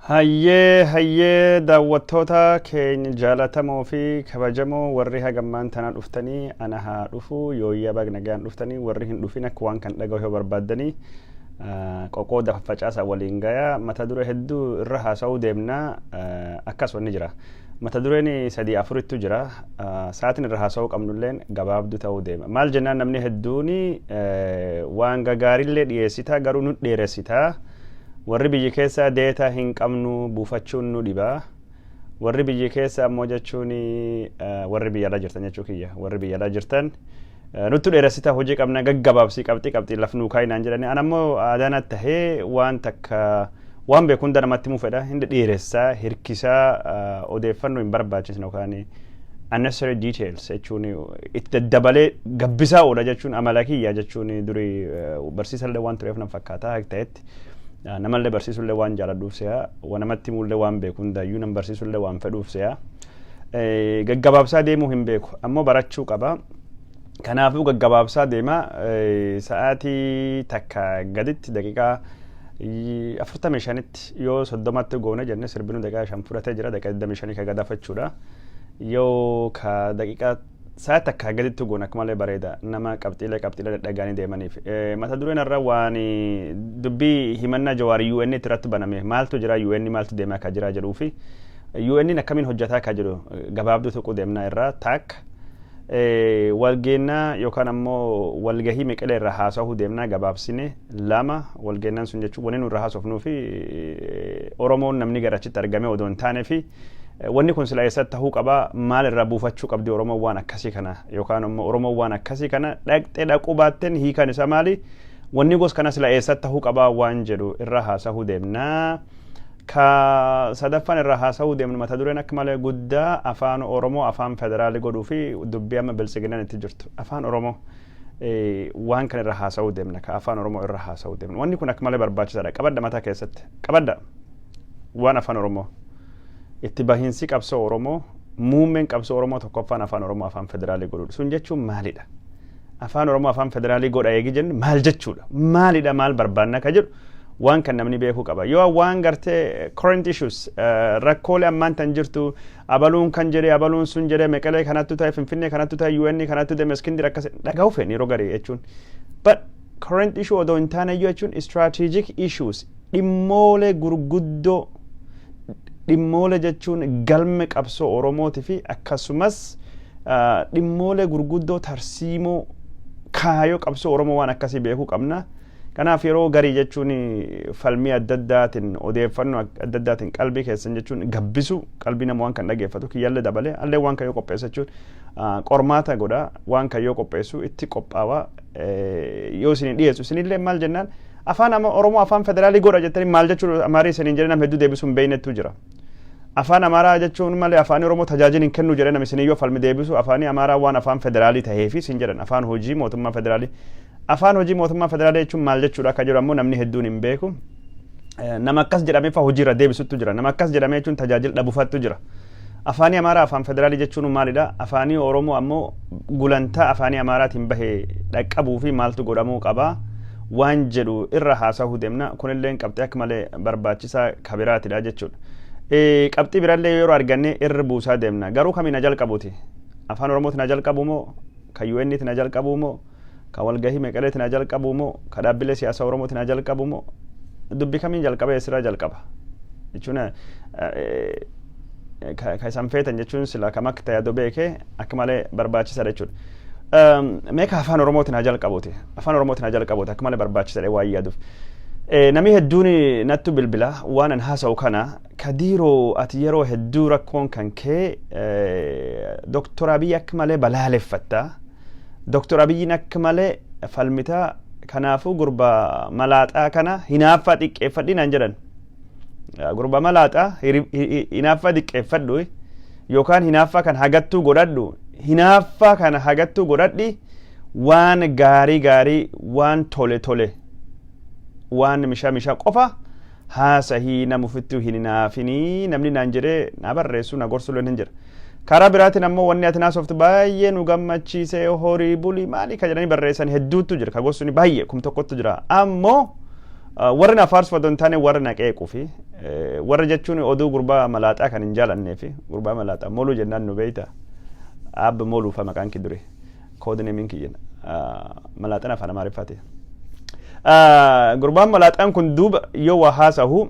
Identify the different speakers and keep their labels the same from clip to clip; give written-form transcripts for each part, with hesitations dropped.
Speaker 1: hayyee daawwattoota keenya jaalatamoo fi kabajamoo warri hagammaan tana dhuftanii ana haa dhufu yooyyaa bagnagaan dhuftanii warri hin dhufin akka waan kan dhagahu barbaaddanii qoqooda facaasaa waliin gaya mata duree hedduu irra haasa'uu deemna akkas wanni jira. Mata dureen 3-4tu jira. Sa'aatiin irra haasa'uu qabnulleen gabaabduu ta'uu deema. Maal jennaan namni hedduun waan gagaarillee dhiyeessita garuu nu dheeressita. Warri biyya keessa deetaa hin qabnu buufachuun nu dhiba. Warri biyya keessa ammoo jechuun warri biyya alaa jirtan jechuu kiyya. Warri biyya alaa jirtan nutti dheeressita hojii qabna gaggabaabsi qabxii lafnuu kaayinaan jedhani. Ana ammoo aadaanatti tahee waan takka waan beekuun namatti muu fedha hindi dheeressaa hirkisaa odeeffannoo hin barbaachisne yookaan unnecessary details jechuun itti daddabalee gabbisaa oola jechuun amala kiyya jechuun durii barsiisallee waan tureef nan fakkaataa ta'etti namallee barsiisullee waan jaaladhuuf se'a namatti mullee waan beekuun dayyuu nan barsiisullee waan fedhuuf se'a gaggabaabsaa deemuu hin beeku ammoo barachuu qaba. Kanaafuu gaggabaabsaa deema sa'aatii takka gaditti daqiiqaa 45tti yoo 30tti goone jenne sirbinu daqiiqaa 5 fudhatee jira daqiiqaa 25 ka gadaafachuudha. Yoo ka daqiiqaa sa'aatii takka gaditti goone akka malee bareeda nama qabxiilee dhagaanii deemaniif. Mata dureen irra waan dubbii himannaa Jawaar UN irratti baname maaltu jira UN maaltu deemaa akka jira jedhuu fi UN akkamiin hojjetaa akka jiru gabaabduu tuquu deemnaa irraa takka. Walgeennaa yookaan ammoo walgahii Maqalee irra haasa'uu deemnaa gabaabsine lama walgeennaan sun jechuun wanni nurra haasofnuu fi Oromoon namni garachitti argame odoo hin taane fi wanni kun sila eessatti tahuu qaba maal irraa buufachuu qabdi Oromoon waan akkasii kana yookaan ammoo Oromoon waan akkasii kana dhaquu baatteen hiikan isa maali wanni gos kana sila eessatti tahuu qaba waan jedhu irra haasa'uu deemnaa. Ka sadaffaan irra haasa'uu deemnu mata dureen akka malee guddaa afaan Oromoo afaan federaalii godhuu fi dubbii amma bilisiginaan itti jirtu afaan Oromoo waan kan irra haasa'uu deemna ka afaan Oromoo irra haasa'uu deemnu wanni kun akka malee barbaachisaadha qabadda mataa keessatti qabadda waan afaan Oromoo itti bahiinsi qabsoo Oromoo muummeen qabsoo Oromoo tokkoffaan afaan Oromoo afaan federaalii godhuudha sun jechuun maalidha afaan Oromoo afaan federaalii godha eegi jennu maal jechuudha maalidha maal barbaanna ka jedhu waan kan namni beekuu qaba yoo waan gartee current issues rakkoolee ammaan tan jirtu abaluun kan jedhee abaluun sun jedhee Maqalee kanattu ta'e Finfinnee kanattu ta'e UN kanattu ta'e Meskindir akkas dhaga'uu feeni yeroo garii jechuun but current issue odoo hin taane jechuun strategic issues dhimmoolee gurguddoo dhimmoolee jechuun galme qabsoo Oromootii fi akkasumas dhimmoolee gurguddoo tarsiimoo kaayoo qabsoo Oromoo waan akkasii beekuu qabna. Kanaaf yeroo garii jechuun falmii adda addaatiin odeeffannoo adda addaatiin qalbii keessan jechuun gabbisu qalbii nama waan kan dhageeffatu kiyyaallee dabalee allee waan kan yoo qopheessu jechuun qormaata godha waan kan yoo qopheessu itti qophaawa yoo isin dhiyeessu isinillee maal jennaan afaan Oromoo afaan federaalii godha jettanii maal jechuun amaarii isiniin jedhee nama hedduu deebisuun beeynettu jira. Afaan Amaaraa jechuun malee afaan Oromoo tajaajila hin kennu jedhee nama isin yoo falmi deebisu afaan Amaaraa waan afaan federaalii ta'eefi isin jedhan afaan hojii mootummaa federaalii. Afaan hojii mootummaa federaalii jechuun maal jechuudha akka jiru ammoo namni hedduun hin beeku. Nama akkas jedhamee fa hojiirra deebisutu jira. Nama akkas jedhamee jechuun tajaajila dhabuufattu jira. Afaanii Amaaraa afaan federaalii jechuun maalidha? Afaanii Oromoo ammoo gulantaa afaanii Amaaraatiin bahee dhaqqabuu fi maaltu godhamuu qaba waan jedhu irra haasa'uu deemna. Kunillee qabxii akka malee barbaachisaa kabiraatidha jechuudha. Qabxii birallee yeroo arganne irra buusaa deemna. Garuu kamiin jalqabuuti? Afaan Oromootiin jalqabu moo? Kan UN'tiin jalqabu moo? Ka walgahii Maqaleetiin jalqabu moo ka dhaabbilee siyaasa Oromootiin jalqabu moo dubbi kamiin jalqaba eessirraa jalqaba jechuun ka isaan feetan jechuun sila kam akka ta'e adoo beekee akka malee barbaachisaadha jechuudha. Meeqa afaan Oromootiin jalqabuuti afaan Oromootiin jalqabuuti akka malee barbaachisaadha waa yaaduuf. Namni hedduun nattu bilbila waan an haasa'u kana ka diiroo ati yeroo hedduu rakkoon kan kee Dr. Abiy akka malee balaaleffatta. Dr. Abiyyiin akka malee falmitaa kanaafuu gurba malaaxaa kana hinaaffaa xiqqeeffadhi naan jedhan. Gurba malaaxaa hinaaffaa xiqqeeffadhu yookaan hinaaffaa kan hagattuu godhadhu hinaaffaa kana hagattuu godhadhi waan gaarii waan tole waan mishaa qofa haasahii nama ufittuu hin hinaafinii namni naan jedhee na barreessu na gorsu hin jira. Karaa biraatiin ammoo wanni ati naasoftu baay'ee nu gammachiisee horii bulii maalii ka jedhanii barreessan hedduutu jira ka gosuun baay'ee kum tokkotu jira ammoo warri na faarsu odoo hin taane warri na qeequu fi warri jechuun oduu gurbaa malaaxaa kan hin jaalannee fi gurbaa malaaxaa moluu jennaan nu beeyta abba moluu fa maqaan ki dure koodinemiin kiyyen malaaxaan afaan Amaariffaati. gurbaan malaaxaan kun duuba yoo waa haasahu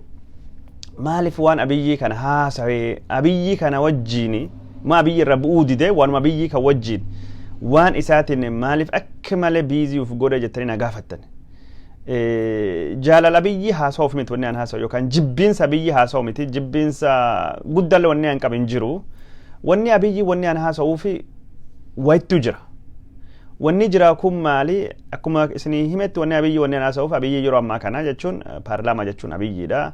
Speaker 1: maaliif waan abiyyii kana haasawee abiyyii kana wajjiini ma abiyyi irra bu'uu dide waanuma abiyyii kan wajjiin waan isaatiin maaliif akka malee biizii uf godha jettanii na gaafattan. Jaalala abiyyi haasawuuf miti wanni an haasawu yookaan jibbiinsa abiyyi haasawu miti jibbiinsa guddalle wanni an qabin jiru wanni abiyyi wanni an haasawuufi wayittu jira. Wanni jira kun maali akkuma isinii himetti wanni abiyyi wanni an haasawuuf abiyyi yeroo ammaa kana jechuun paarlaamaa jechuun abiyyiidha.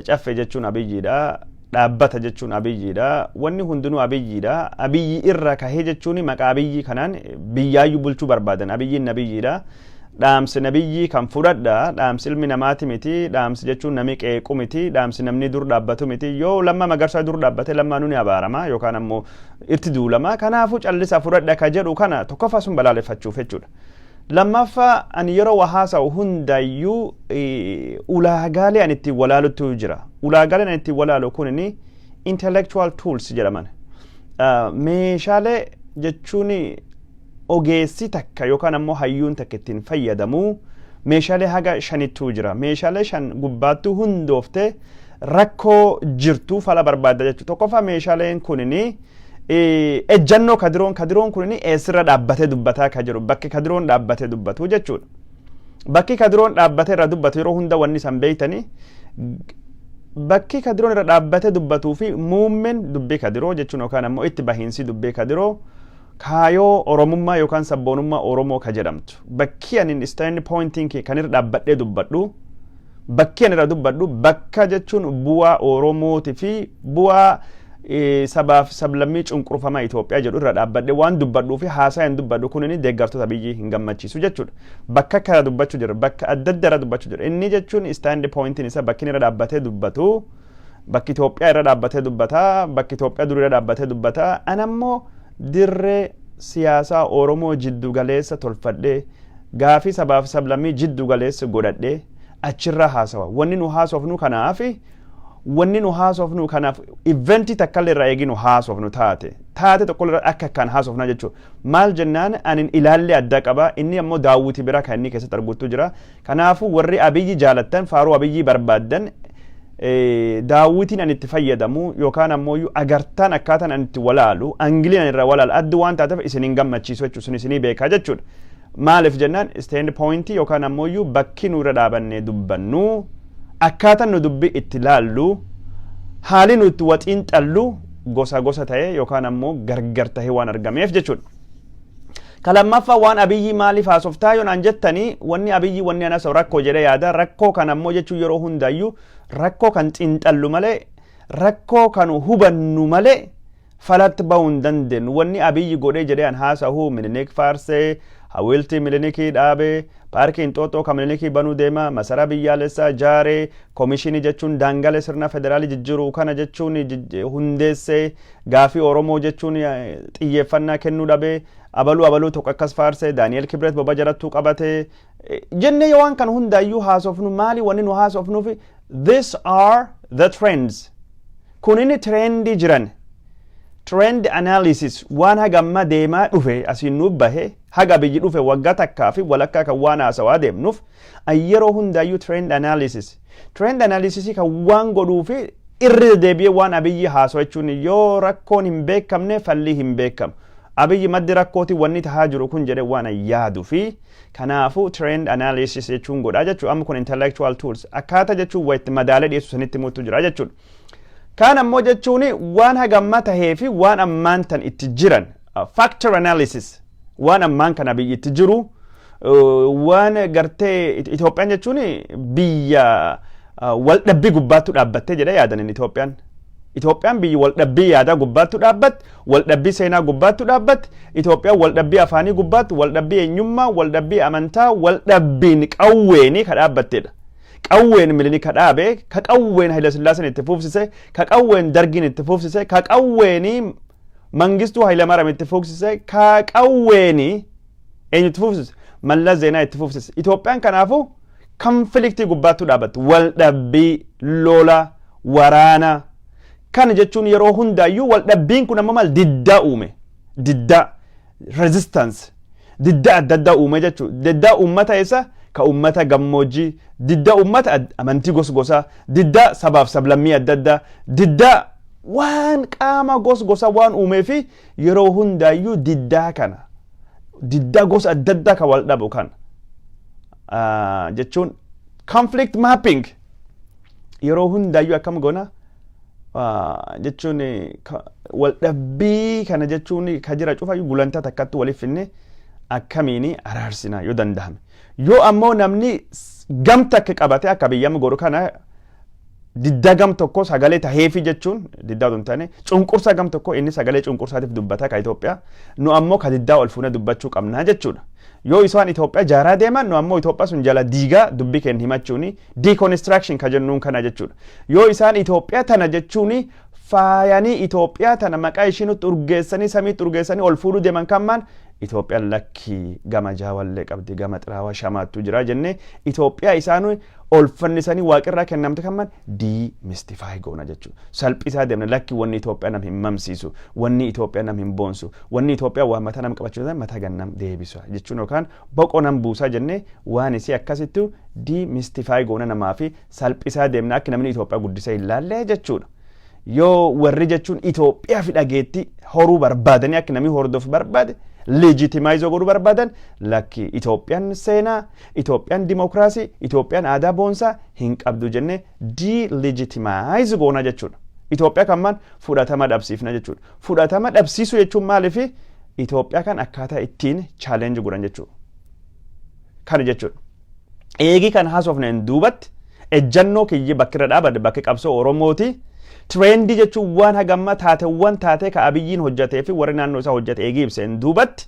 Speaker 1: Caffee jechuun abiyyiidha. Dhaabbata jechuun abiyyiidha. Wanni hundinuu abiyyiidha. Abiyyi irra kahee jechuun maqaa abiyyi kanaan biyyaayyuu bulchuu barbaadan abiyyiin abiyyiidha. Dhaamsi nabiyyi kan fudhadha. Dhaamsi ilmi namaati miti. Dhaamsi jechuun nami qeequ miti. Dhaamsi namni dur dhaabbatu miti. Yoo lamma magarsaa dur dhaabbate lammaanuu ni abaarama yookaan ammoo itti duulama. Kanaafuu callisaa fudhadha ka jedhu kana tokkoffaa sun balaaleffachuuf jechuudha. Lammaffaa ani yeroo waa haasa'u hundayyuu ulaagaalee ani ittiin walaalutu jira. Ulaagaaleen ani ittiin walaalu kun intellectual tools jedhaman. Meeshaalee jechuun ogeessi takka yookaan ammoo hayyuun takka ittiin fayyadamu meeshaalee haga shanittuu jira. Meeshaalee shan gubbaattuu hundooftee rakkoo jirtuu fala barbaadda jechuudha. Tokkoffaa meeshaaleen kunini ejjannoo kadiroon kunini eessirra dhaabbatee dubbataa ka jiru bakki kadiroon dhaabbatee dubbatu jechuudha. Bakki kadiroon dhaabbatee irra dubbatu yeroo hunda wanni san beeytanii bakki kadiroon irra dhaabbatee dubbatuu fi muummeen dubbii kadiroo jechuun yookaan ammoo itti bahiinsi dubbii kadiroo kaayoo oromummaa yookaan sabboonummaa oromoo ka jedhamtu bakki ani stand pointing kan irra dhaabbadhee dubbadhu bakki ani irra dubbadhu bakka jechuun bu'aa oromooti fi bu'aa sabaaf sablammii cunqurfamaa Itoophiyaa jedhu irra dhaabbadhee waan dubbadhuu fi haasaan dubbadhu kunini deeggartoota biyyi hin gammachiisu jechuudha. Bakka kana dubbachuu jira bakka adda adda irra dubbachuu jira inni jechuun stand pointing isa bakki irra dhaabbatee dubbatu bakki Itoophiyaa irra dhaabbatee dubbata bakki Itoophiyaa dur irra dhaabbatee dubbata anammoo dirree siyaasaa Oromoo jiddu galeessa tolfadhee gaafii sabaaf sablammii jiddu galeessa godhadhee achirra haasawa wanni nu haasofnu kanaafi wanni nu haasofnu kanaaf eventi takkalle irraa eeginu haasofnu taate tokkollee akka kan haasofna jechuudha. Maal jennaan anin ilaalle adda qaba inni ammoo daawwitii bira kan inni keessatti arguutu jira. Kanaafuu warri abiyyi jaalattan faaruu abiyyi barbaaddan daawwitiin an itti fayyadamu yookaan ammoo agartaan akkaataan an itti walaalu angiliin an irra walaalu addi waan taateef isinin gammachiisu jechuudha isinii beekaa jechuudha. Maaliif jennaan stand point yookaan ammoo bakki nu irra dhaabannee dubbannu akkaataan nu dubbii itti laallu haali nu itti waxiin xallu gosa ta'e yookaan ammoo gargar ta'e waan argameef jechuudha. Kalammaffaa waan abiyyi maaliif haasoftaa yoon an jettanii wanni abiyyi wanni anas rakkoo jedhee yaada rakkoo kan ammoo jechuun yeroo hundayyuu rakkoo kan xinxallu malee rakkoo kan hubannu malee falatti bahuu hin dandeenyu wanni abiyyi godhee jedhee an haasa'u Minilik faarsee hawiltii Minilikii dhaabee paarkii Inxooxxoo kan Minilikii banuu deema masaraa biyyaalessaa jaaree koomishinii jechuun daangalee sirna federaalii jijjiiruu kana jechuun hundeessee gaafii Oromoo jechuun xiyyeeffannaa kennuu dhabee abaluu tokko akkas faarsee Daani'el Kibret boba jalattuu qabatee jennee waan kan hundaayyuu haasofnu maali wanni nu haasofnuuf these are the trends kunini trendii jiran trend analysis waan hagamma deemaa dhufe asiin nu bahe haga biyyi dhufe waggaa takkaa fi walakkaa kan waan haasawaa deemnuuf yeroo hundaayyuu trend analysis kan waan godhuu fi irra deebi'ee waan abiyyi haasawaa jechuun yoo rakkoon hin beekamne fallii hin beekamu abiyyi maddi rakkooti wanni tahaa jiru kun jedhe waan yaadu fi kanaafuu trend analysis jechuun godhaa jechuudha amma kun intellectual tools akkaataa jechuun wayitti madaalee dhiyeessu sanitti mutu jira jechuudha. Kan ammoo jechuun waan hagamma tahee fi waan ammaan tan itti jiran factor analysis waan ammaan kana biyyi itti jiru waan gartee Itoophiyaan jechuun biyya waldhabbii gubbaattu dhaabbattee jedha yaadan Itoophiyaan biyyi waldhabbii yaadaa gubbaattu dhaabbatte waldhabbii seenaa gubbaattu dhaabbatte Itoophiyaan waldhabbii afaanii gubbaattu waldhabbii eenyummaa waldhabbii amantaa waldhabbiin qawweenii ka dhaabbatteedha. Qawween Minilik ka dhaabe ka qawween Haile Sillaaseen itti fufsise ka qawween Dargiin itti fufsise ka qawween Mangistuu Haile Maram itti fufsise ka qawween eenyu itti fufsise Mallas Zeenaa itti fufsise Itoophiyaan kanaafuu konfliktii gubbaattu dhaabatte waldhabbii lola waraana kan jechuun yeroo hundaayyuu waldhabbiin kun amma maal diddaa uume diddaa resistance diddaa adda addaa uume jechuudha diddaa uummata isa ka ummata gammoojjii didda ummata amantii gosgosaa didda sabaaf sablammii adda addaa didda waan qaama gosgosaa waan uumee fi yeroo hundaayyuu diddaa kana diddaa gosa adda addaa ka wal dhabu kana jechuun conflict mapping yeroo hundaayyuu akkam goona jechuun wal dhabbii kana jechuun ka jira cufayyuu gulantaa takkatti waliif finne akkamiini araarsina yoo danda'ame yoo ammoo namni gamta akka qabate akka biyyama godhu kana didda gam tokko sagalee taheefi jechuun diddaa don taane cunqursa gam tokko inni sagalee cunqursaatiif dubbata ka Itoophiyaa nu ammoo ka diddaa ol fuune dubbachuu qabna jechuudha yoo isaan Itoophiyaa jaaraa deeman nu ammoo Itoophiyaa sun jala diigaa dubbii kenni himachuuni deconstruction ka jennuun kana jechuudha yoo isaan Itoophiyaa tana jechuuni faayanii Itoophiyaa tana maqaa ishiinutti urgeessanii samiitti urgeessanii ol fuudhuu deeman kammaan Itoophiyaan lakkii gama jaawallee qabdi gama xiraawaa shamaattu jira jennee Itoophiyaa isaanu ol fannisanii waaqirraa kennamte kammaan demystify goona jechuudha salphisaa deemna lakki wanni Itoophiyaa nam hin mamsiisu wanni Itoophiyaa nam hin boonsu wanni Itoophiyaa waa mataa nam qabachuudhaan mataa gannam deebisu jechuun yookaan boqoo nam buusaa jennee waan isii akkasittu demystify goona namaa fi salphisaa deemna akka namni Itoophiyaa guddisa hin laallee jechuudha yoo warri jechuun Itoophiyaa fi dhageetti horuu barbaadanii akka namni hordofu barbaade legitimize godhuu barbaadan lakki Itoophiyaan seenaa Itoophiyaan dimokiraasii Itoophiyaan aadaa boonsaa hin qabdu jennee delegitimize goona jechuudha Itoophiyaa kammaan fudhatama dhabsiifna jechuudha fudhatama dhabsiisuu jechuun maaliif Itoophiyaa kan akkaataa ittiin challenge godhan jechuudha kana jechuudha eegi kan haasofneen duubatti ejjannoo kiyyi bakkirra dhaabadde bakki qabsoo Oromooti trendi jechuun waan hagamma taateewwan taatee ka abiyyiin hojjetee fi warri naannoo isaa hojjete eegii ibseen duubatti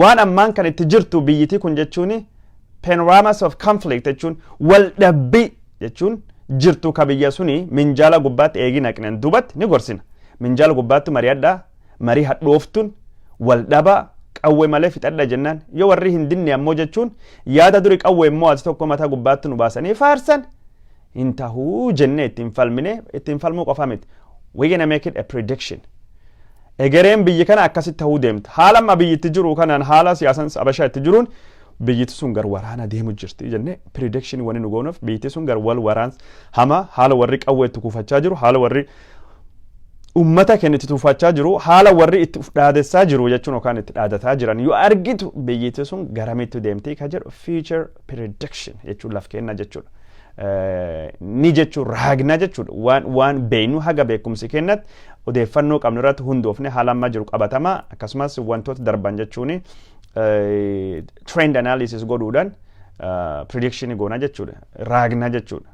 Speaker 1: waan ammaan kan itti jirtu biyyitii kun jechuun panoramas of conflict jechuun wal dhabbii jechuun jirtu ka biyya suni minjaala gubbaatti eegii naqneen duubatti ni gorsina minjaala gubbaatti mari'adhaa marii hadhooftuun wal dhabaa qawwee malee fixadha jennaan yoo warri hin dinne ammoo jechuun yaada duri qawwee immoo ati tokko mataa gubbaatti nu baasanii faarsan intahu jenne ittiin falmuu qofa miti we gonna make it a prediction egereen biyyi kana akkasitti tahuu deemta haala amma biyyitti jiru kanaan haala siyaasan abashaa itti jiruun biyyiti sun gar waraana deemu jirti jenne prediction wani nu goonuuf biyyiti sun gar wal waraan hama haala warri qawwee itti kuufachaa jiru haala warri ummata kenna itti tuufachaa jiru haala warri itti dhaadessaa jiru jechuun yookaan itti dhaadataa jiran yoo argitu biyyiti sun garamitti deemti ka jedhu future prediction jechuun laf kenna jechuudha ni jechuun raagna jechuudha waan beeynu haga beekumsi kennatti odeeffannoo qabnu irratti hundoofne haala amma jiru qabatamaa akkasumas wantoota darban jechuun trend analysis godhuudhaan prediction goona jechuudha raagna jechuudha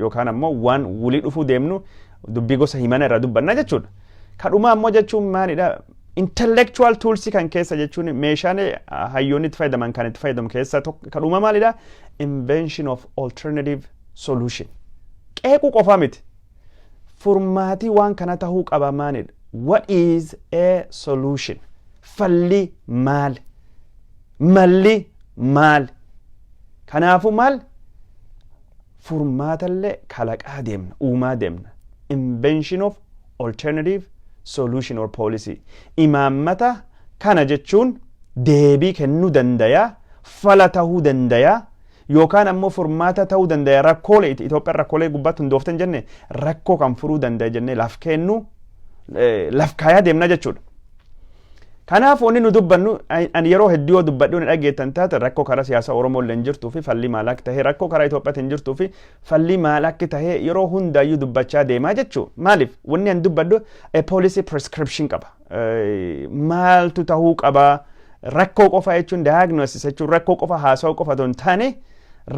Speaker 1: yookaan ammoo waan wulii dhufuu deemnu dubbii gosa himana irraa dubbanna jechuudha kadhuma ammoo jechuun maalidha intellectual tools kan keessa jechuun meeshaalee hayyoonni itti fayyadaman kan itti fayyadamu keessa kadhuma maalidha invention of alternative solution qeequu qofa miti furmaatii waan kana tahuu qaba maalidha what is a solution falli maal malli maal kanaafu maal furmaatallee kalaqaa deemna uumaa deemna invention of alternative solution or policy imaammata kana jechuun deebii kennuu dandaya fala tahuu dandaya yookaan ammoo furmaata tahuu dandaya rakkoolee Itoophiyaan rakkoolee gubbaatti hundooftan jenne rakkoo kan furuu dandaya jenne laf kennu laf kaayaa deemna jechuudha kanaaf wanni nu dubbannu ani yeroo hedduu dubbadhu ni dhageettan taate rakkoo karaa siyaasa Oromoo illee jirtuu fi falli maalaak tahee rakkoo karaa Itoophiyaatti hin jirtuu fi falli maalaak tahee yeroo hundaayyuu dubbachaa deemaa jechuu maaliif wanni an dubbadhu a policy prescription qaba maaltu tahuu qaba rakkoo qofa jechuun diagnosis jechuun rakkoo qofa haasawuu qofa don taane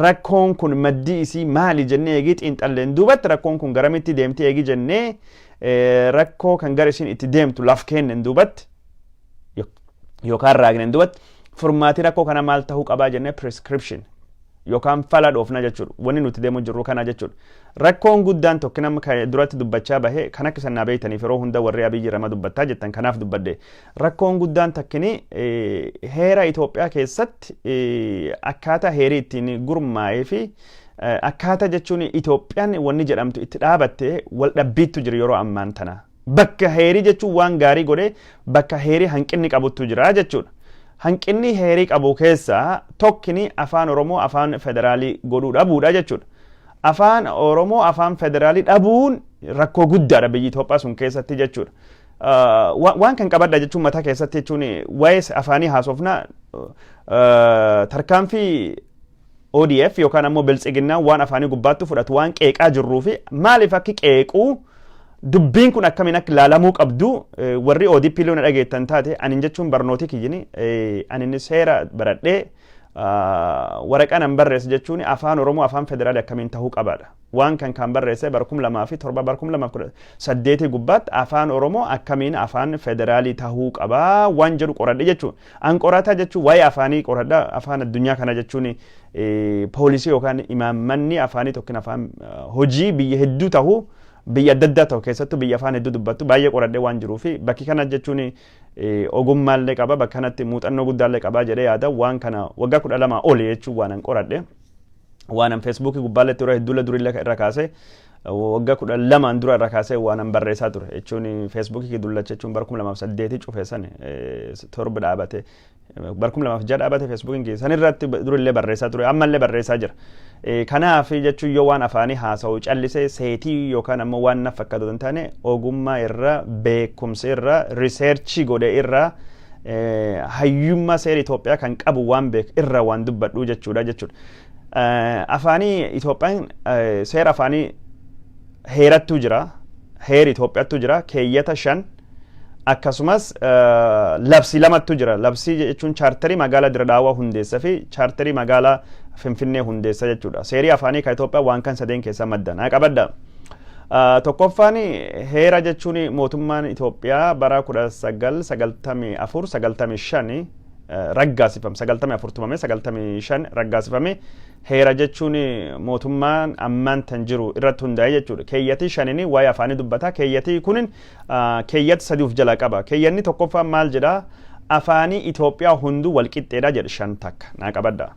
Speaker 1: rakkoon kun maddii isii maali jennee eegii xiinxalleen duubatti rakkoon kun garamitti deemti eegii jennee rakkoo kan gara isiin itti deemtu laf kennen duubatti yookaan raagnen duubatti furmaatii rakkoo kana maal tahuu qabaa jennee prescription yookaan fala dhoofna jechuudha wanni nuti deemu jirru kana jechuudha rakkoon guddaan tokko nama duratti dubbachaa bahee kan akka sannaa beeytaniif yeroo hunda warri abiyyi rama dubbattaa jettan kanaaf dubbadde rakkoon guddaan takkini heera Itoophiyaa keessatti akkaataa heerii ittiin gurmaa'ee fi akkaataa jechuun Itoophiyaan wanni jedhamtu itti dhaabattee wal dhabbiittu jira yeroo ammaan tana bakka heerii jechuun waan gaarii godhee bakka heerii hanqinni qabuttu jira jechuudha hanqinni heerii qabu keessa tokkini afaan Oromoo afaan federaalii godhuu dhabuudha jechuudha. Afaan Oromoo afaan federaalii dhabuun rakkoo guddaadha biyya Itoophiyaa sun keessatti jechuudha. Waan kan qabadha jechuun mataa keessatti jechuun waa'ee afaanii haasofna tarkaanfii ODF yookaan ammoo biltsiginnaa waan afaanii gubbaatti fudhatu waan qeeqaa jirruu fi maaliif akka qeequu dubbiin kun akkamiin akka ilaalamuu qabdu warri ODP loona dhageettan taate ani jechuun barnooti kiyyini ani seera baradhee waraqaa nan barreesse jechuun afaan Oromoo afaan federaalii akkamiin tahuu qabaadha. Waan kan barreesse bara 2007 bara 2018 gubbaatti afaan Oromoo akkamiin afaan federaalii tahuu qabaa waan jedhu qoradhe jechuun an qorata jechuun waa'ee afaanii qoradha afaan addunyaa kana jechuun poolisii yookaan imaammanni afaanii tokkin afaan hojii biyya hedduu tahuu biyya adda addaa ta'u keessattuu biyya afaan hedduu dubbattu baay'ee qoradhee waan jiruu fi bakki kana jechuun ogummaallee qaba bakka kanatti muuxannoo guddaallee qaba jedhee yaada waan kana waggaa 12 oli jechuun waan an qoradhe waan an feesbuukii gubbaallee ture hedduulle durillee irra kaasee waggaa 12 dura irra kaasee waan an barreessaa ture jechuun feesbuukii dullacha jechuun bara 2008 cufeessan torba dhaabate bara 2006 dhaabate feesbuukiin keessan irratti durillee barreessaa ture ammallee barreessaa jira. Kanaaf jechuun yoo waan afaanii haasa'u callisee seetii yookaan ammoo waan na fakkaatu hin taane ogummaa irra beekumsa irra riseerchii godhe irra hayyummaa seera Itoophiyaa kan qabu waan beek irra waan dubbadhu jechuudha. Afaanii Itoophiyaan seera afaanii heerattuu jira heeri Itoophiyaattuu jira keeyyata 5 akkasumas labsii lamattu jira labsii jechuun chaartarii magaalaa Diradaawaa hundeessa fi chaartarii magaalaa Finfinnee hundeessa jechuudha. Seerii afaanii ka Itoophiyaa waan kan sadeen keessa maddan qabadda. Tokkoffaan heera jechuun mootummaan Itoophiyaa bara 1994-95 raggaasifame 94 tumame 95 raggaasifame heera jechuun mootummaan ammaan tan jiru irratti hundaa'e jechuudha. Keeyyatii 5 waa'ee afaanii dubbata. Keeyyatii kunin keeyyata 3 of jala qaba. Keeyyanni tokkoffaan maal jedha? Afaanii Itoophiyaa hunduu walqixxeedha jedha 5 takka naa qabadda.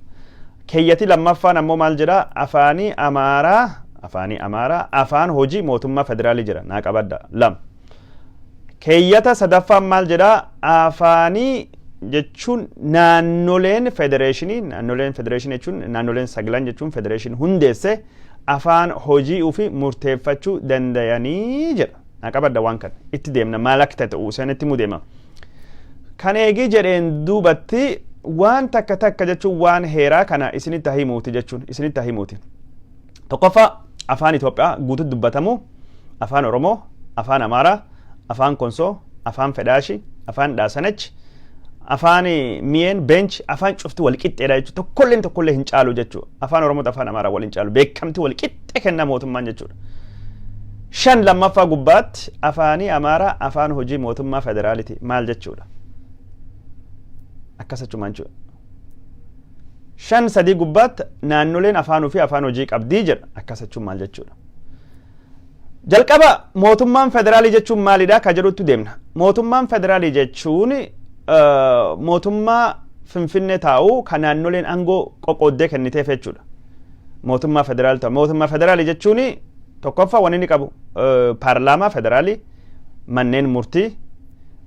Speaker 1: Keeyyati lammaffaan ammoo maal jedha? Afaanii Amaaraa afaan hojii mootummaa federaalii jira naa qabadda 2. Keeyyata sadaffaan maal jedha? Afaanii jechuun naannoleen federeeshinii jechuun naannoleen saglan jechuun federeeshinii hundeesse afaan hojii ufi murteeffachuu dandayanii jedha naa qabadda waan kan itti deemna maal akka ta'u isanitti mudeema. Kan eegii jedheen duubatti waan takka jechuun waan heeraa kana isinitti himuuti jechuun isinitti himuuti. Tokkoffaa afaan Itoophiyaa guutuutti dubbatamu afaan Oromoo, afaan Amaaraa, afaan Konsoo, afaan Fedaashi, afaan Dhaasanach, afaan Miyeen Bench, afaan cufti wal qixxeedha jechuudha. Tokkollee hin caalu jechuudha. Afaan Oromoo afaan Amaaraa wal hin caalu beekamti wal qixxee kenna mootummaan jechuudha. 5 lammaffaa gubbaatti afaanii Amaaraa afaan hojii mootummaa federaaliiti maal jechuudha. Akkasachumaan jechuudha. 5 sadii gubbaatti naannoleen afaan ofii afaan hojii qabdii jedha akkasachuun maal jechuudha. Jalqaba mootummaan federaalii jechuun maalidha ka jedhutti deemna. Mootummaan federaalii jechuun mootummaa Finfinnee taa'u kan naannoleen aangoo qoqqooddee kenniteef jechuudha. Mootummaa federaalii taa'u. Mootummaa federaalii jechuun tokkoffaa waan inni qabu paarlaamaa federaalii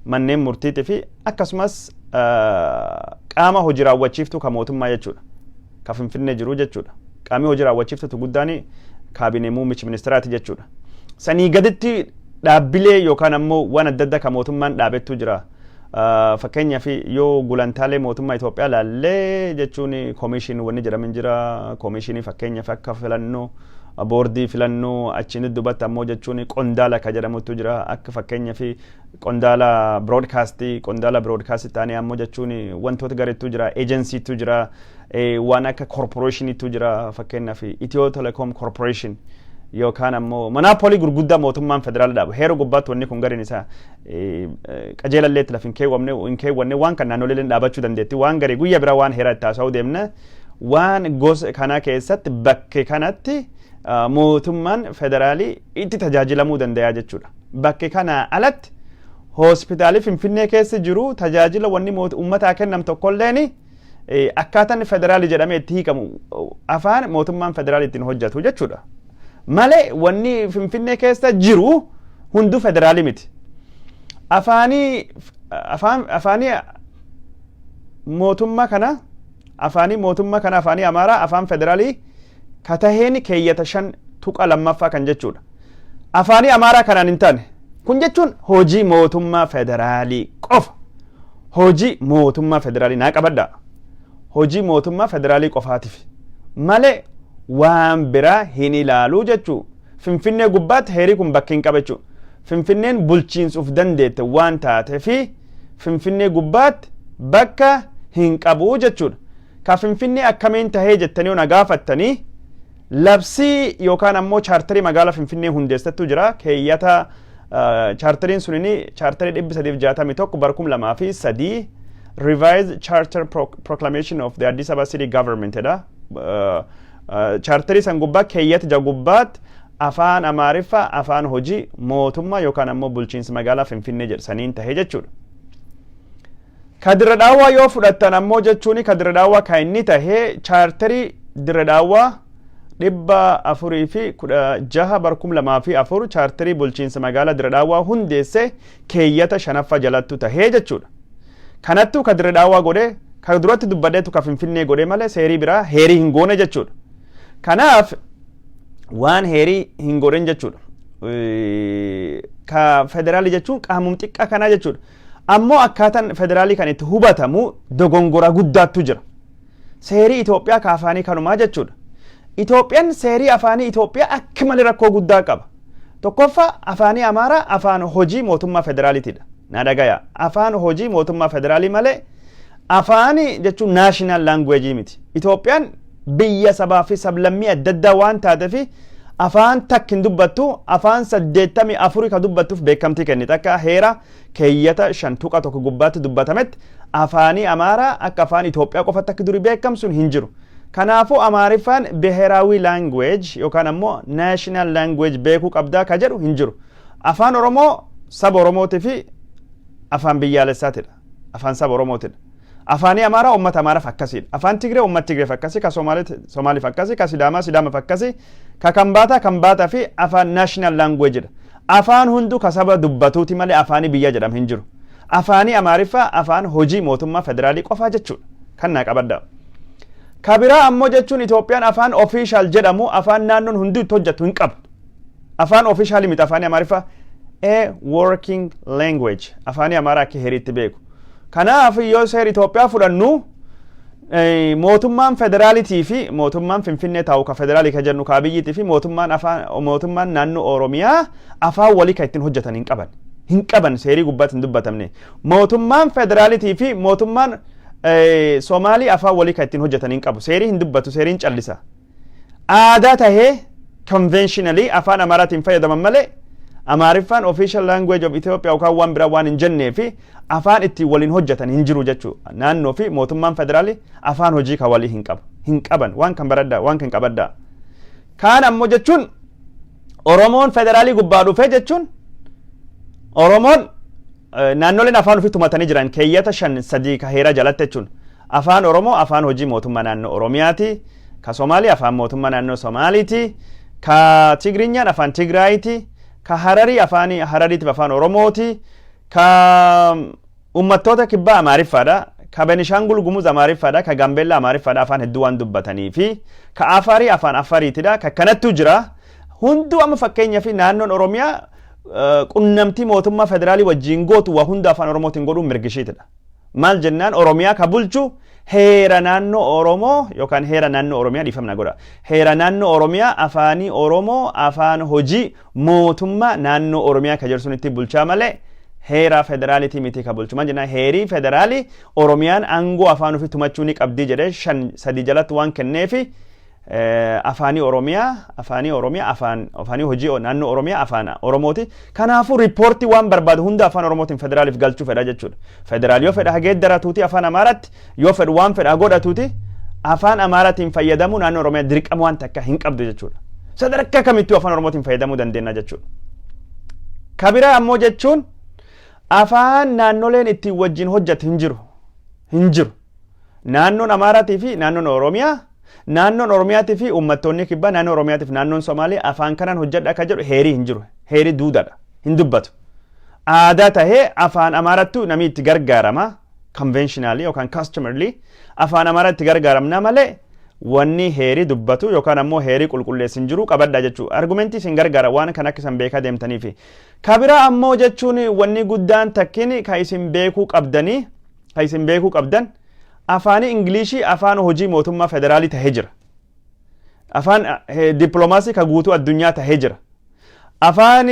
Speaker 1: manneen murtiitii fi akkasumas qaama hojii raawwachiiftuu ka mootummaa jechuudha. Ka Finfinnee jiru jechuudha. Qaamni hojii raawwachiiftuu guddaan kaabinee muummichi ministeeraati jechuudha. Sanii gaditti dhaabbilee yookaan ammoo waan adda addaa ka mootummaan dhaabettu jira. Fakkeenyaaf yoo gulantaalee mootummaa Itoophiyaa laallee jechuun koomishinii wanni jedhamin jira. Koomishinii fakkeenyaaf akka filannoo boordii filannoo achiin dubbatti ammoo jechuun qondaala ka jedhamutu jira. Akka fakkeenyaaf qondaala broadcast taanii ammoo jechuun wantoota gareetu jira. Ejensiitu jira. Waan akka corporationiitu jira. Fakkeenyaaf Itiyoo Telekom Corporation yookaan ammoo monopolii gurguddaa mootummaan federaalii dhaabu. Heera gubbaatti wanni kun gariin isaa qajeelallee laf hin keewwanne waan kan naannoleen dhaabachuu dandeetti. Waan garii guyyaa biraa waan heera itti haasa'uu deemna. Waan gosa kana keessatti bakke kanatti mootummaan federaalii itti tajaajilamuu danda'a jechuudha. Bakke kana alatti hospitaalii Finfinnee keessa jiru tajaajila wanni uummataa kennam tokkolleen akkaataan federaalii jedhamee itti hiikamu afaan mootummaan federaalii ittiin hojjetu jechuudha. Malee wanni Finfinnee keessa jiru hunduu federaalii miti. Afaanii mootummaa kana afaanii amaaraa afaan federaalii kataheen keeyyata 5 kan jechuudha. Afaanii amaaraa kanaan hin taane kun jechuun hojii mootummaa federaalii qofa. Hojii mootummaa federaalii naa qabadda. Hojii mootummaa federaalii qofaatiif malee waan biraa hin ilaaluu jechuu. Finfinnee gubbaatti heerii kun bakka hin qabachu. Finfinneen bulchiinsuuf dandeette waan taate fi Finfinnee gubbaatti bakka hin qabu jechuudha. Ka Finfinnee akkamiin tahee jettanii na gaafattanii labsii yookaan ammoo chaartarii magaalaa Finfinnee hundeessattu jira. Keeyyata chaartariin sunini chaartarii 361 bara 2003 revised charter proclamation of the Addis Ababa city government dha. Chaartarii san gubbaa keeyyata gubbaatti afaan amaariffaa afaan hojii mootummaa yookaan ammoo bulchiinsa magaalaa Finfinnee jedhaniin tahee jechuudha. Kadira dhaawaa yoo fudhattan ammoo jechuun kadira dhaawaa kan inni tahee chaartarii dira dhaawaa 416 bara 2004 chaartarii bulchiinsa magaalaa dira dhaawaa hundeesse keeyyata 5 jalattu tahee jechuudha. Kanattuu kadira dhaawaa godhee ka duratti dubbadheetu ka Finfinnee godhee malee seerii biraa heerii hin goone jechuudha. Kanaaf waan heerii hin godhen jechuudha. Ka federaalii jechuun qaamum xiqqaa kanaa jechuudha. Ammoo akkaataan federaalii kan itti hubatamu dogongora guddaatu jira. Seerii Itoophiyaa ka afaanii kanumaa jechuudha. Itoophiyaan seerii afaanii Itoophiyaa akka malee rakkoo guddaa qaba. Tokkoffaa afaanii Amaaraa afaan hojii mootummaa federaaliitidha. Na dhagaya. Afaan hojii mootummaa federaalii malee afaanii jechuun national language miti. Itoophiyaan biyya sabaa fi sablammii adda addaa waan taateef afaan takka hin dubbattu afaan 84 ka dubbattuuf beekamtii kennite akka heera keeyyata 5 gubbaatti dubbatametti afaanii Amaaraa akka afaan Itoophiyaa qofatti akka durii beekamsuun hin jiru. Kanaafuu Amaariffaan biheeraawi language yookaan ammoo national language beekuu qabdaa ka jedhu hin jiru. Afaan Oromoo saba Oromootii fi afaan biyyaalessaatidha. Afaan saba Oromootidha. Afaanii Amaaraa uummata Amaaraaf akkasidha. Afaan Tigree uummata Tigreef akkasi, ka Somaaliif akkasi, ka Sidaamaaf akkasi, ka Kambaataa fi afaan national languageidha. Afaan hundu ka saba dubbatuuti malee afaanii biyya jedhamu hin jiru. Afaanii Amaariffaa afaan hojii mootummaa federaalii qofaa jechuudha. Kan naa qabadda. Ka biraa ammoo jechuun Itoophiyaan afaan official jedhamu afaan naannoon hundi itti hojjetu hin qabu. Afaan official miti afaanii Amaariffaa a working language. Afaanii Amaaraa akka heeriitti beeku. Kanaaf yoo seera Itoophiyaa fudhannu mootummaan federaalitii fi mootummaan Finfinnee taa'u ka federaalii ka jennu ka biyyiitii fi mootummaan naannoo Oromiyaa afaan walii kan ittiin hojjetan hin qaban seerii gubbaatti hin dubbatamne. Mootummaan federaalitii fi mootummaan Somaalii afaan walii kan ittiin hojjetan hin qabu. Seerii hin dubbatu, seeriin callisa. Aadaa tahee conventionally afaan Amaaraatiin fayyadaman malee Amaariffaan official language of Ethiopia yookaan waan biraa waan hin jennee fi afaan ittiin waliin hojjetan hin jiru jechuudha. Naannoo fi mootummaan federaalii afaan hojii ka walii hin qabu. Hin qaban waan kan baraddaa waan kan qabaddaa. Kaan ammoo jechuun Oromoon federaalii gubbaa dhufee jechuun Oromoon naannoleen afaan ofii tumatanii jiran keeyyata 5 ka heera jalatti jechuun afaan Oromoo afaan hojii mootummaa naannoo Oromiyaati, ka Somaalii afaan mootummaa naannoo Somaaliiti, ka Tigrinyaan afaan Tigraayiiti, ka Hararii afaanii Harariitiif afaan Oromooti, ka ummattoota kibbaa Amaariffaadha, ka Benishangul Gumuz Amaariffaadha, ka Gambeellaa Amaariffaadha afaan hedduu waan dubbatanii fi ka Afaarii afaan Afariitidha. Ka kanattu jira. Hunduu amma fakkeenya fi naannoon Oromiyaa qunnamtii mootummaa federaalii wajjin gootu waa hunda afaan Oromootiin godhuun mirgishiitidha. Maal jennaan Oromiyaa ka bulchu heera naannoo Oromoo yookaan heera naannoo Oromiyaa dhiifamna godha. Heera naannoo Oromiyaa afaanii Oromoo afaan hojii mootummaa naannoo Oromiyaa ka jedhu itti bulchaa malee heera federaalitii miti ka bulchu. Maal jennaan heerii federaalii Oromiyaan aangoo afaan ofii tumachuu ni qabdii jedhee 3 jalatti waan kenneefi afaanii Oromiyaa afaanii hojii naannoo Oromiyaa afaan Oromooti. Kanaafuu riippoortii waan barbaadu hunda afaan Oromootiin federaaliif galchuu fedha jechuudha. Federaal yoo fedha hageeddaratuuti afaan Amaaraatti, yoo fedhu waan fedha godhatuuti afaan Amaaraatiin fayyadamuu naannoo Oromiyaa dirqama waan takka hin qabdu jechuudha. Sadarkaa kamittuu afaan Oromootiin fayyadamuu dandeenya jechuudha. Kabiraa ammoo jechuun afaan naannoleen ittiin wajjin hojjetu hin jiru. Naannoon Amaaraatii fi naannoon Oromiyaa naannoon Oromiyaatii fi uummattoonni kibbaa naannoo Oromiyaatiif naannoon Somaalii afaan kanaan hojjedha akka jedhu heerii hin jiru. Heerii duudadha. Hin dubbatu. Aadaa tahee afaan Amaarattu namni itti gargaarama. conventionally yookaan customarily afaan amaaraatti gargaaramna malee wanni heerii dubbatu yookaan ammoo heerii qulqulleessin jiru qabadha jechuudha. Argumentii isin gargaara waan kan akka isin beekaa deemtaniifi. Kabira ammoo jechuun wanni guddaan takkin ka isin beekuu qabdan afaan Ingilishii afaan hojii mootummaa federaalii tahee jira. Afaan dippiloomaasii ka guutuu addunyaa tahee jira. Afaan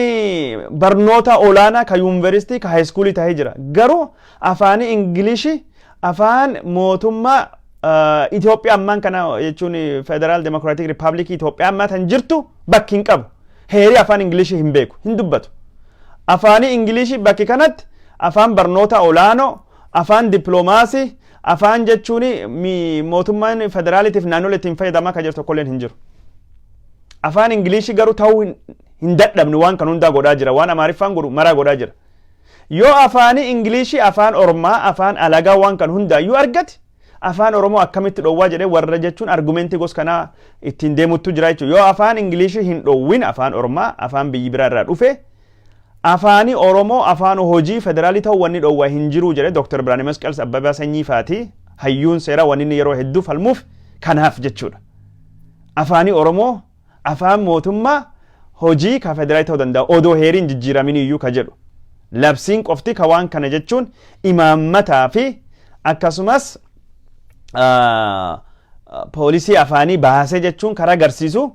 Speaker 1: barnoota olaanaa ka yuunivarsiitii ka haayiskuulii tahee jira. Garuu afaan Ingilishii afaan mootummaa Itoophiyaa ammaan kana jechuun Federal Democratic Republic Itoophiyaa ammaa tan jirtu bakki hin qabu. Heerii afaan Ingilishii hin beeku, hin dubbatu. Afaan Ingilishii bakki kanatti afaan barnoota olaanoo, afaan dippiloomaasii, afaan jechuun mootummaan federaaliitiif naannolee ittiin fayyadamaa kan jiru tokkolleen hin jiru. Afaan Ingilishii garuu ta'uu hin dadhabne waan kan hundaa godhaa jira, waan Amaariffaan godhu maraa godhaa jira. Yoo afaan Ingilishii afaan Oromaa, afaan alagaa waan kan hundaa yoo argate afaan Oromoo akkamitti dhowwaa jedhee warra jechuun argumentii gos kanaa ittiin deemuttu jira jechuudha. Yoo afaan Ingilishii hin dhowwin afaan Oromaa, afaan biyyi biraa irraa dhufe afaani Oromoo afaan hojii federaalii ta'uu wanni dhowwaa hin jiru jedhee Dr. Biraanee Masqal Abbabaa Sanyii faati hayyuun seeraa wanni inni yeroo hedduu falmuuf kanaaf jechuudha. Afaani Oromoo afaan mootummaa hojii ka federaalii ta'uu danda'a odoo heeriin jijjiiramin iyyuu ka jedhu. Labsiin qofti ka waan kana jechuun imaammataa fi akkasumas poolisii afaanii baasee jechuun karaa agarsiisu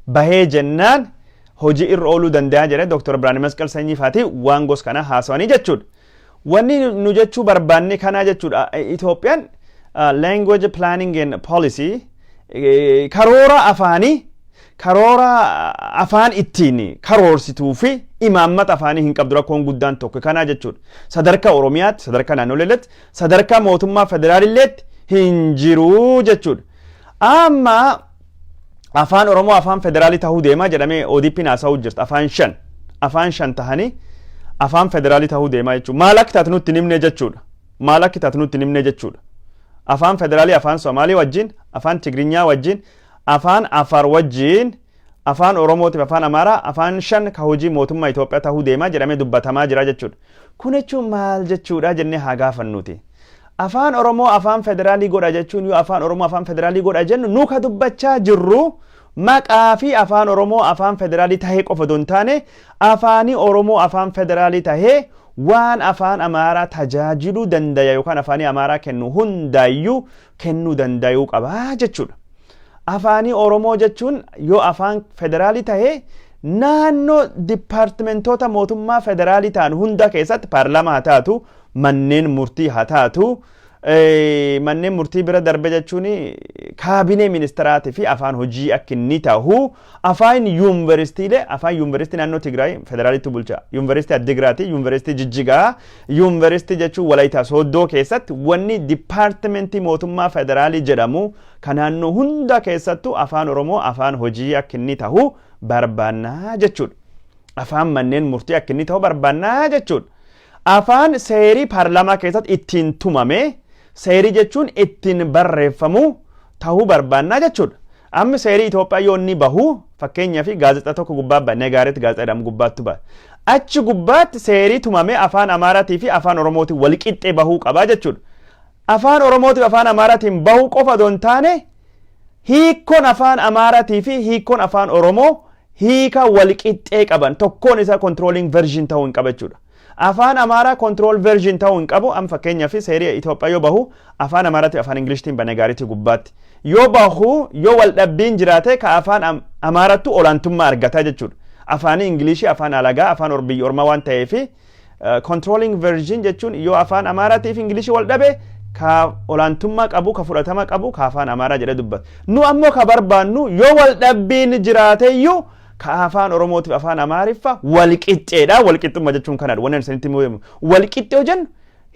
Speaker 1: bahee jennaan hojii irra ooluu danda'a jedhe Dr. Biraanee Masqal Sanyii faati waan gos kana haasawanii jechuudha. Wanni nu jechuu barbaanne kana jechuudha. Itoophiyaan language planning and policy karoora afaan ittiin karoorsituu fi imaammata afaanii hin qabdu rakkoon guddaan tokko kana jechuudha. Sadarkaa Oromiyaatti, sadarkaa naannoleetti, sadarkaa mootummaa federaalilleetti hin jiru jechuudha. Amma afaan Oromoo afaan federaalii ta'uu deemaa jedhamee ODP'n haasa'uu jirti. Afaan shan tahanii afaan federaalii ta'uu deemaa jechuudha. Maal akka taatu nutti nimne jechuudha. Afaan federaalii afaan Somaalii wajjin, afaan Tigrinyaa wajjin, afaan Afar wajjin, afaan Oromootiif afaan Amaaraa, afaan shan ka hojii mootummaa Itoophiyaa ta'uu deemaa jedhamee dubbatamaa jira jechuudha. Kun jechuun maal jechuudha jennee haa gaafannuti. Afaan Oromoo afaan federaalii godha jechuun yoo afaan Oromoo afaan federaalii godha jennu nu ka dubbachaa jirru maqaa fi afaan Oromoo afaan federaalii tahee qofa don taane afaanii Oromoo afaan federaalii tahee waan afaan Amaaraa tajaajiluu danda'a yookaan afaanii Amaaraa kennu hundaayyuu kennuu danda'uu qaba jechuudha. Afaanii Oromoo jechuun yoo afaan federaalii tahee naannoo dipaartimentoota mootummaa federaalii ta'an hunda keessatti paarlaamaa haa taatu, manneen murtii haa taatu, manneen murtii bira darbe jechuun kaabinee ministeeraatii fi afaan hojii akka inni ta'u, afaan yuunivarsiitiilee, afaan yuunivarsiitii naannoo Tigraay federaaliitti bulcha, yuunivarsiitii Addigraati, yuunivarsiitii Jijjigaa, yuunivarsiitii jechuun Walaayitaa Sooddoo keessatti wanni dipaartimentii mootummaa federaalii jedhamu kan naannoo hunda keessattuu afaan Oromoo afaan hojii akka inni ta'u barbaannaa jechuudha. Afaan manneen murtii akka inni ta'u barbaannaa jechuudha. Afaan seerii paarlaamaa keessatti ittiin tumame, seerii jechuun ittiin barreeffamu ta'uu barbaannaa jechuudha. Amma seerii Itoophiyaa yoo inni bahu fakkeenyaaf gaazexaa tokko gubbaa ba'a, Negaaretti gaazexaa jedhamu gubbaatti ba'a. Achi gubbaatti seerii tumame afaan Amaaraatii fi afaan Oromootiin wal qixxee bahuu qaba jechuudha. Afaan Oromootii fi afaan Amaaraatiin bahuu qofa don taane hiikkoon afaan Amaaraatii fi hiikkoon afaan Oromoo hiika wal qixxee qaban tokkoon isaa controlling version ta'uu hin qaba jechuudha. Afaan Amaaraa control version ta'uu hin qabu. Am fakkeenyaaf seerii Itoophiyaa yoo bahu afaan Amaaraatii fi afaan Ingilishtiin Banegaariitii gubbaatti yoo bahu yoo wal dhabbiin jiraate ka afaan Amaaraattu olaantummaa argata jechuudha. Afaan Ingilishii afaan alagaa afaan biyya ormaa waan ta'eef controlling version jechuun yoo afaan Amaaraatii fi Ingilishii wal dhabe ka olaantummaa qabu ka fudhatama qabu ka afaan Amaaraa jedhee dubbata. Nu ammoo ka barbaannu yoo wal dhabbiin jiraate iyyuu ka afaan Oromootiif afaan Amaariffa wal qixxeedha. Wal qixxummaa jechuun kanadha. Wannan isinitti himu wal qixxee jennu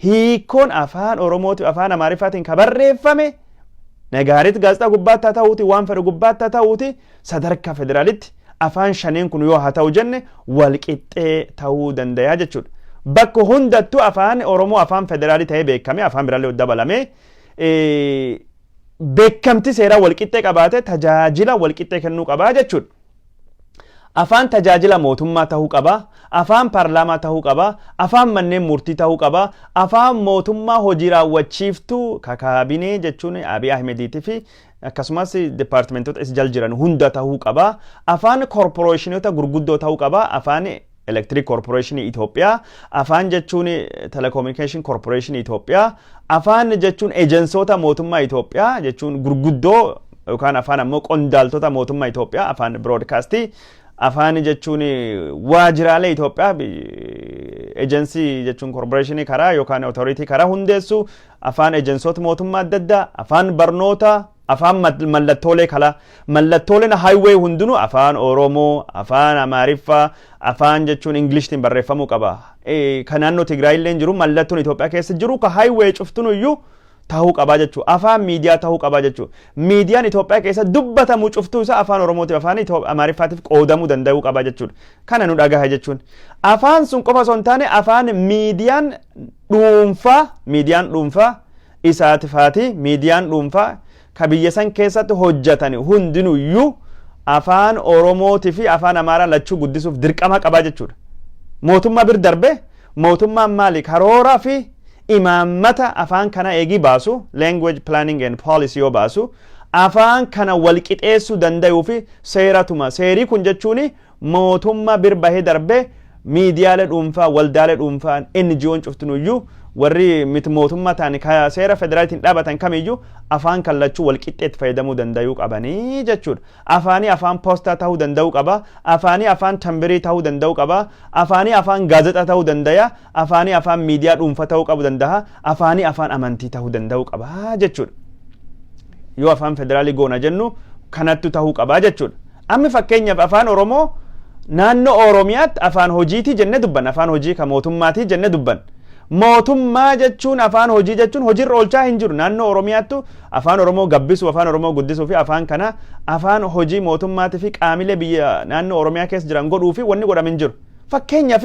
Speaker 1: hiikkoon afaan Oromootiif afaan Amaariffaatiin ka barreeffame Negaaretti gaazexaa gubbaatti haa ta'uuti waan fedhe gubbaatti haa ta'uuti sadarkaa federaalitti afaan shaneen kun yoo haa ta'u jenne wal qixxee ta'uu danda'a jechuudha. Bakka hundattuu afaan Oromoo afaan federaalii ta'ee beekame afaan biraallee dabalame beekamti seeraa wal qixxee qabaate tajaajila wal qixxee kennuu qabaa jechuudha. afaan tajaajila mootummaa ta'uu qaba, afaan paarlaamaa ta'uu qaba, afaan manneen murtii ta'uu qaba, afaan mootummaa hojii raawwachiiftuu kaabinee jechuun Abiy Ahmediitii fi akkasumas departimentota is jal jiran hunda ta'uu qaba, afaan korporeeshinoota gurguddoo ta'uu qaba, afaan Electric Corporation Ethiopia, afaan jechuun Telecommunication Corporation Ethiopia, afaan jechuun ejensoota mootummaa Ethiopia jechuun gurguddoo yookaan afaan ammoo qondaaltota mootummaa Ethiopia, afaan broadcastii, afaan jechuun waajiraalee Ethiopia agency jechuun corporation karaa yookaan authority karaa hundeessu, afaan ejensoota mootummaa adda addaa, afaan barnoota, afaan mallattoolee kala mallattooleen highway hundinuu afaan Oromoo, afaan Amaariffaa, afaan jechuun Englishtiin barreeffamuu qaba. Kan naannoo Tigraay illee jiru mallattoon Itoophiyaa keessa jiru ka highway cuftunuyyuu ta'uu qaba jechuudha. Afaan miidiyaa ta'uu qaba jechuudha. Miidiyaan Itoophiyaa keessa dubbatamu cuftuu isaa afaan Oromootiif afaan Amaariffaatiif qoodamuu danda'uu qaba jechuudha. Kana nu dhagaha jechuun. Afaan sun qofa osoo hin taane afaan miidiyaan dhuunfaa isaatifaati miidiyaan dhuunfaa ka biyya san keessatti hojjetan hundinuyyuu afaan Oromootii fi afaan Amaaraa lachuu guddisuuf dirqama qaba jechuudha. Mootummaa bir darbe mootummaan maali karoora fi imaammata afaan kana eegi baasu language planning and policy yoo baasu afaan kana walqixeessuu danda'uu fi seerii kun jechuun mootummaa bir bahee darbe miidiyaalee dhuunfaa waldaalee dhuunfaa NGO'n cuftunuyyuu warri miti mootummaa ta'an ka seera federaaltiin dhaabatan kamiyyuu afaan kallachuu walqixxeetti fayyadamuu danda'uu qabanii jechuudha. Afaanii afaan poostaa ta'uu danda'uu qaba, afaanii afaan tambirii ta'uu danda'uu qaba, afaanii afaan gaazexaa ta'uu danda'a, afaanii afaan miidiyaa dhuunfaa ta'uu qabu danda'a, afaanii afaan amantii ta'uu danda'uu qaba jechuudha. Yoo afaan federaalii goona jennu kanattu ta'uu qaba jechuudha. Amma fakkeenyaaf afaan Oromoo naannoo Oromiyaatti afaan hojiitii jenne dubban, afaan hojii ka mootummaatii jenne dubban. Mootummaa jechuun afaan hojii jechuun hojiirra oolchaa hin jiru. Naannoo Oromiyaattu afaan Oromoo gabbisuu, afaan Oromoo guddisuu fi afaan kana afaan hojii mootummaatii fi qaamilee biyya naannoo Oromiyaa keessa jiran godhuu fi wanni godhame hin jiru. Fakkeenyaaf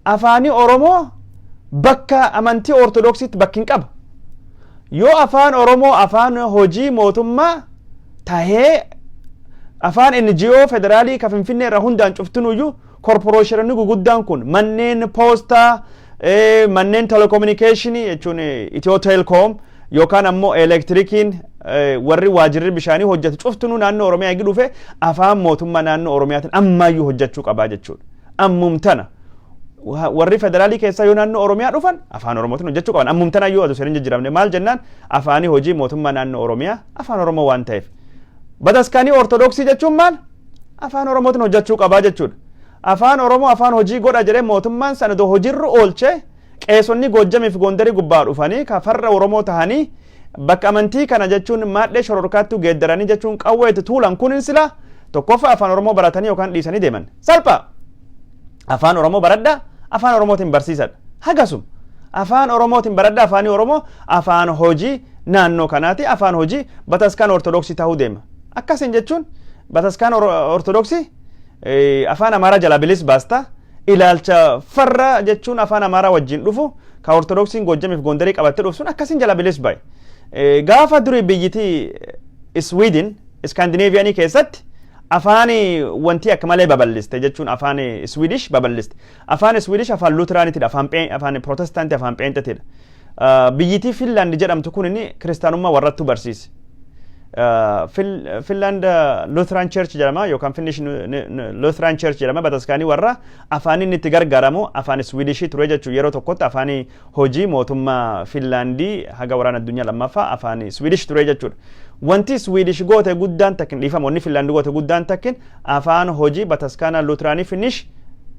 Speaker 1: afaanii Oromoo bakka amantii Ortodoksiitti bakki hin qaba. Yoo afaan Oromoo afaan hojii mootummaa tahee afaan NGO federaalii ka Finfinnee irraa hundaan cuftunuyyuu korporeeshinoonni guguddaan kun manneen poostaa manneen telecommunicationii jechuun Itiyoo Telecom yookaan ammoo elektrikiin warri waajirri bishaanii hojjetu cuftunuu naannoo Oromiyaa eegi dhufe afaan mootummaa naannoo Oromiyaatiin ammaayyuu hojjechuu qabaa jechuudha. Ammumtana warri federaalii keessaa yoo naannoo Oromiyaa dhufan afaan Oromootiin hojjechuu qaban. Ammumtana yoo aduu seenin jijjiiramne maal jennaan afaanii hojii mootummaa naannoo Oromiyaa afaan Oromoo waan ta'eef. Bataskaanii Ortodoksii jechuun maal? Afaan Oromootiin hojjechuu qabaa jechuudha. Afaan Oromoo afaan hojii godha jedhee mootummaan sana doo hojiirra oolchee qeesonni Goojjamii fi Gondarii gubbaa dhufanii ka farra Oromoo tahanii bakka amantii kana jechuun maadhee shororkaatti geeddaranii jechuun qawweetti tuulan kunin sila tokkoffaa afaan Oromoo baratanii yookaan dhiisanii deeman. Salpha afaan Oromoo baradha, afaan Oromootiin barsiisadha. Hagasum afaan Oromootiin baradha, afaanii Oromoo afaan hojii naannoo kanaati, afaan hojii Bataskaan Ortodoksii ta'uu deema. Akkasin jechuun Bataskaan Ortodoksii afaan Amaaraa jala bilis baasta, ilaalcha farra jechuun afaan Amaaraa wajjin dhufu ka Ortodoksiin Goojjamii fi Gondarii qabattee dhufu sun akkasin jala bilis baye. Gaafa durii biyyitii Sweden Scandinavianii keessatti afaan wanti akka malee babal'iste jechuun afaan Swedish babal'iste. Afaan Swedish afaan Lutheraanitidha, afaan Protestantii, afaan Pheenxetidha. Biyyitii Finland jedhamtu kun inni kiristaanummaa warrattu barsiise. Finland Lutheran Church jedhama yookaan Finnish Lutheran Church jedhama. Bataskaanii warra afaan inni itti gargaaramu afaan Swedish ture jechuun yeroo tokkotti afaan hojii mootummaa Finlandii haga waraana addunyaa lammaffaa afaan Swedish ture jechuudha. Wanti Swedish goote guddaan takkin dhiifamoonni Finland goote guddaan takkin afaan hojii Bataskaana Lutheraanii Finnish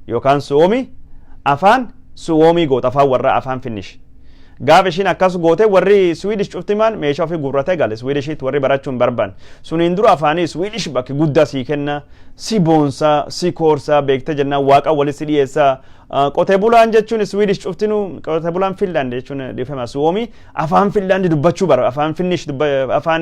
Speaker 1: yookaan Suomi afaan Suomii goota afaan warra afaan Finnish. Gaafa ishiin akkas goote warri Swedish cuftimaan meeshaa ofii gurratee gale Swedishitti warri barachuun barban. Suniin dura afaanii Swedish bakki guddaa sii kenna, si boonsaa, si koorsaa beekte jennaan waaqa walit si dhiyeessaa. Qotee bulaan jechuun Swedish cuftinu qotee bulaan Finland jechuun dhiifama Suomi afaan Finland dubbachuu bara, afaan Finnish afaan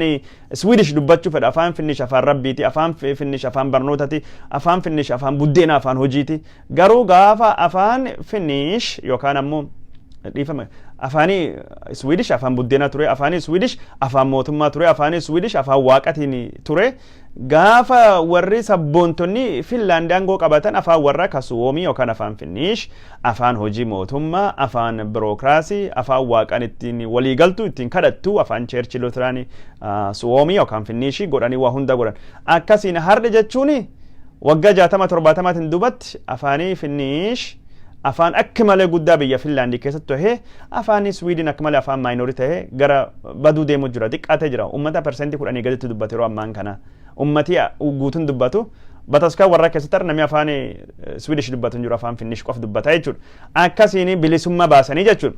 Speaker 1: Swedish dubbachuu fedha, afaan Finnish afaan rabbiiti, afaan Finnish afaan barnootati, afaan Finnish afaan buddeena afaan hojiiti. Garuu gaafa afaan Finnish yookaan ammoo dhiifama afaanii Swedish afaan buddeena ture, afaanii Swedish afaan mootummaa ture, afaanii Swedish afaan waaqatiin ture. gaafa warri sabboontonni Finlaand aangoo qabatan afaan warra Kasuwoomii yookaan afaan Finnish, afaan hojii mootummaa, afaan birookiraasii, afaan waaqan ittiin waliigaltu ittiin kadhattu, afaan Cheerchi Luteraanii Suwoomii yookaan Finnish godhanii waa hunda godhan. Akkasiin har'a jechuun waggaa 60-70 dubatti afaanii Finnish afaan akka malee guddaa biyya Finlaand keessatti ta'e, afaan Sweden akka malee afaan minority ta'e gara baduu deemu jira, xiqqaatee jira. Uummata persentii 10 gaditti dubbate yeroo ammaan kana. Ummati guutuun dubbatu bataskaa warra keessatti namni afaan Swedish dubbatu jiru, afaan Finnish qof dubbata jechuudha. Akkasiin bilisummaa baasanii jechuudha.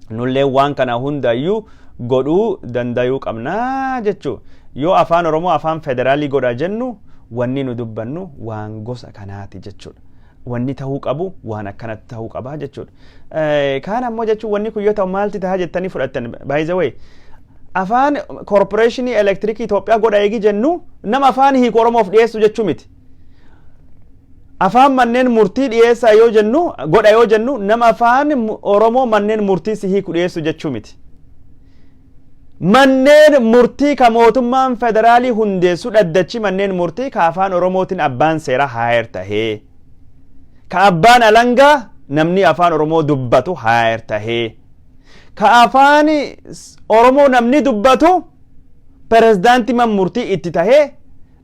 Speaker 1: Nullee waan kana hundayyuu godhuu danda'uu qabna jechuudha. Yoo afaan Oromoo afaan federaalii godha jennu wanni nu dubbannu waan gosa kanaati jechuudha. Wanni ta'uu qabu waan akkanatti ta'uu qaba jechuudha. Kaan ammoo jechuun wanni kun yoo ta'u maalti ta'a jettanii fudhattan, by the way afaan corporation electric Itoophiyaa godha eegi jennu nama afaan hiiku Oromoof dhiyeessu jechuu miti. Afaan manneen murtii dhiyeessaa yoo jennu godha yoo jennu nama afaan Oromoo manneen murtii si hiiku dhiyeessu jechuu miti. Manneen murtii ka mootummaan federaalii hundeessu dhaddachi manneen murtii ka afaan Oromootiin abbaan seera haayer tahee, ka abbaan alangaa namni afaan Oromoo dubbatu haayer tahee, ka afaan Oromoo namni dubbatu pirezidaantii man murtii itti tahee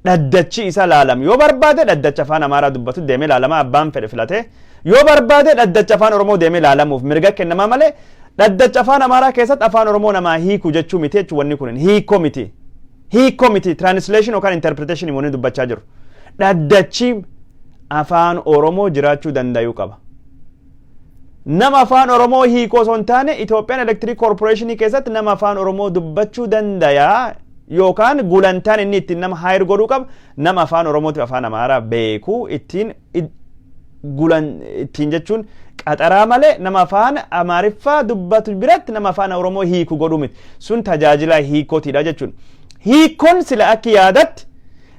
Speaker 1: dhaddachi isa laalam. Yoo barbaade dhaddacha afaan Amaaraa dubbatu deemee laalama, abbaan fedhe filate. Yoo barbaade dhaddacha afaan Oromoo deemee laalamuuf mirga kennamaa malee dhaddacha afaan Amaaraa keessatti afaan Oromoo namaa hiiku jechuu miti jechuun wanni kun hiikoo miti. Hiikoo miti, translation yookaan interpretation wanni dubbachaa jiru. Dhaddachi afaan Oromoo jiraachuu danda'uu qaba. Nama afaan Oromoo hiikoo osoo hin taane Ethiopian Electric Corporation keessatti nama afaan Oromoo dubbachuu danda'a yookaan gulantaan inni ittiin nama haayer godhuu qaba. Nama afaan Oromootiif afaan Amaaraa beeku ittiin jechuun qaxaraa malee nama afaan Amaariffaa dubbatu biratti nama afaan Oromoo hiiku godhuu miti. Sun tajaajila hiikootiidha jechuun. Hiikoon sila akka yaadatti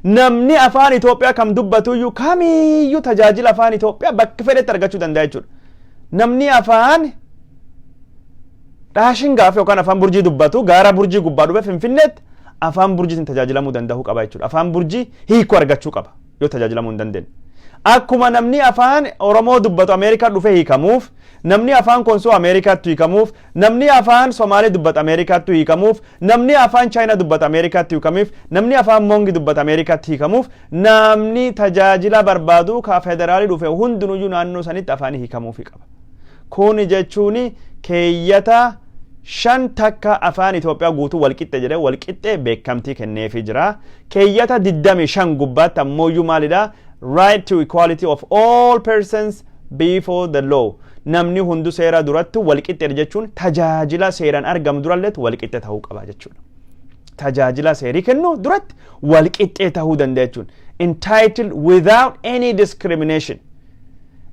Speaker 1: namni afaan Itoophiyaa kam dubbatuyyuu kamiyyuu tajaajila afaan Itoophiyaa bakka fedhetti argachuu danda'a jechuudha. Namni afaan dhaashingaaf yookaan afaan burjii dubbatu gaara burjii gubbaa dhufe Finfinneetti afaan burjiitiin tajaajilamuu danda'uu qaba jechuudha. Afaan burjii hiikoo argachuu qaba yoo tajaajilamuu hin dandeenye. Akkuma namni afaan Oromoo dubbatu Ameerikaa dhufe hiikamuuf, namni afaan Konsoo Ameerikaatti hiikamuuf, namni afaan Somaalee dubbatu Ameerikaatti hiikamuuf, namni afaan Chaayinaa dubbatu Ameerikaatti hiikamuuf, namni afaan Mongi dubbatu Ameerikaatti hiikamuuf, namni tajaajila barbaadu ka federaalii dhufe hundinuyyuu naannoo sanitti afaan hiikamuuf qaba. Kun jechuun keeyyata 5 takka afaan Itoophiyaa guutuu walqixxe jedhee walqixxe beekamtii kenneefii jira. Keeyyata 25 gubbaatti ammoo maalidha? Right to equality of all persons before the law. Namni hundu seera duratti walqixxe jechuun tajaajila seeraan argamu duralleetti walqixxe ta'uu qaba jechuudha. Tajaajila seerii kennu duratti walqixxe ta'uu danda'a jechuudha. Entitled without any discrimination.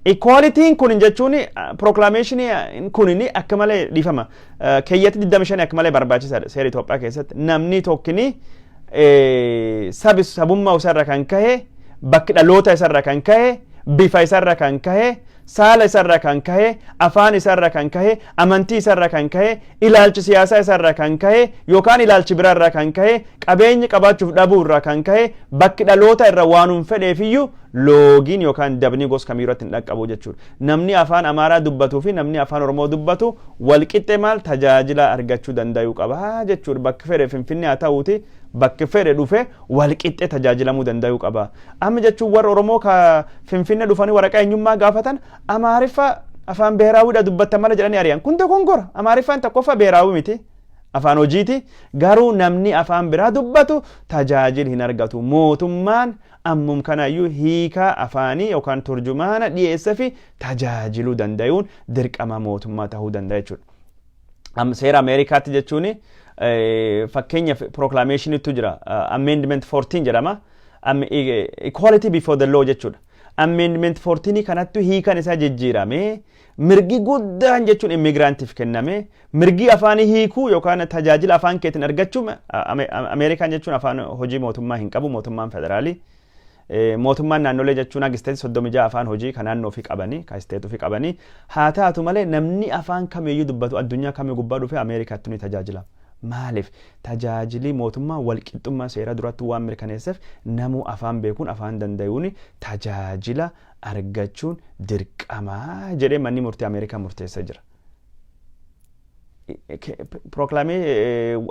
Speaker 1: Equality kun jechuun proclamation kun akka malee dhiifama. Keeyyata 25 akka malee barbaachisaadha seera Itoophiyaa keessatti. Namni tokkini sabummaa isarra kan kahe, bakki dhaloota isarra kan kahe, bifa isarra kan kahe, saala isarra kan kahe, afaan isarra kan kahe, amantii isarra kan kahe, ilaalchi siyaasaa isarra kan kahe yookaan ilaalchi biraarra kan kahe, qabeenyi qabaachuuf dhabuu irra kan kahe, bakki dhaloota irra waanum fedheefiyyuu loogiin yookaan dabni gos kamiirratti hin dhaqqabu jechuudha. Namni afaan Amaaraa dubbatuu fi namni afaan Oromoo dubbatu walqixxe maal tajaajila argachuu danda'uu qaba jechuudha. Bakki fedhe Finfinnee haa ta'uuti bakki fedhe dhufe walqixxe tajaajilamuu danda'uu qaba. Amma jechuun warra Oromoo ka Finfinnee dhufanii waraqaa eenyummaa gaafatan Amaariffa afaan beeraawudha dubbatan mala jedhanii ari'an. Kun dogongora. Amaariffaan tokkoffaa beeraawii miti. Afaan hojiiti. Garuu namni afaan biraa dubbatu tajaajila hin argatu. Mootummaan ammum kanayyuu hiika afaanii yookaan turjumaana dhiyeessa fi tajaajiluu danda'uun dirqama mootummaa ta'uu danda'a jechuudha. Seera Ameerikaatti jechuun fakkeenya proclamationitu jira. Amendment 14 jedhama. Equality before the law jechuudha. Amendment 14 kanattu hiikan isaa jijjiirame. Mirgi guddaan jechuun immigrantiif kenname. Mirgi afaanii hiikuu yookaan tajaajila afaan keetiin argachuu Ameerikaan jechuun afaan hojii mootummaa hin qabu, mootummaan federaalii. Mootummaan naannolee jechuun isteetii 36 afaan hojii kan naannoo fi qabanii, kan isteetuu fi qabanii. Haa taatu malee namni afaan kamiyyuu dubbatu addunyaa kamii gubbaa dhufe Ameerikaatti ni tajaajila. Maaliif tajaajilli mootummaa walqixxummaa seera duratti waan mirkaneesseef namuu afaan beekuun afaan danda'uun tajaajila argachuun dirqamaa jedhee manni murtii Ameerikaa murteessee jira.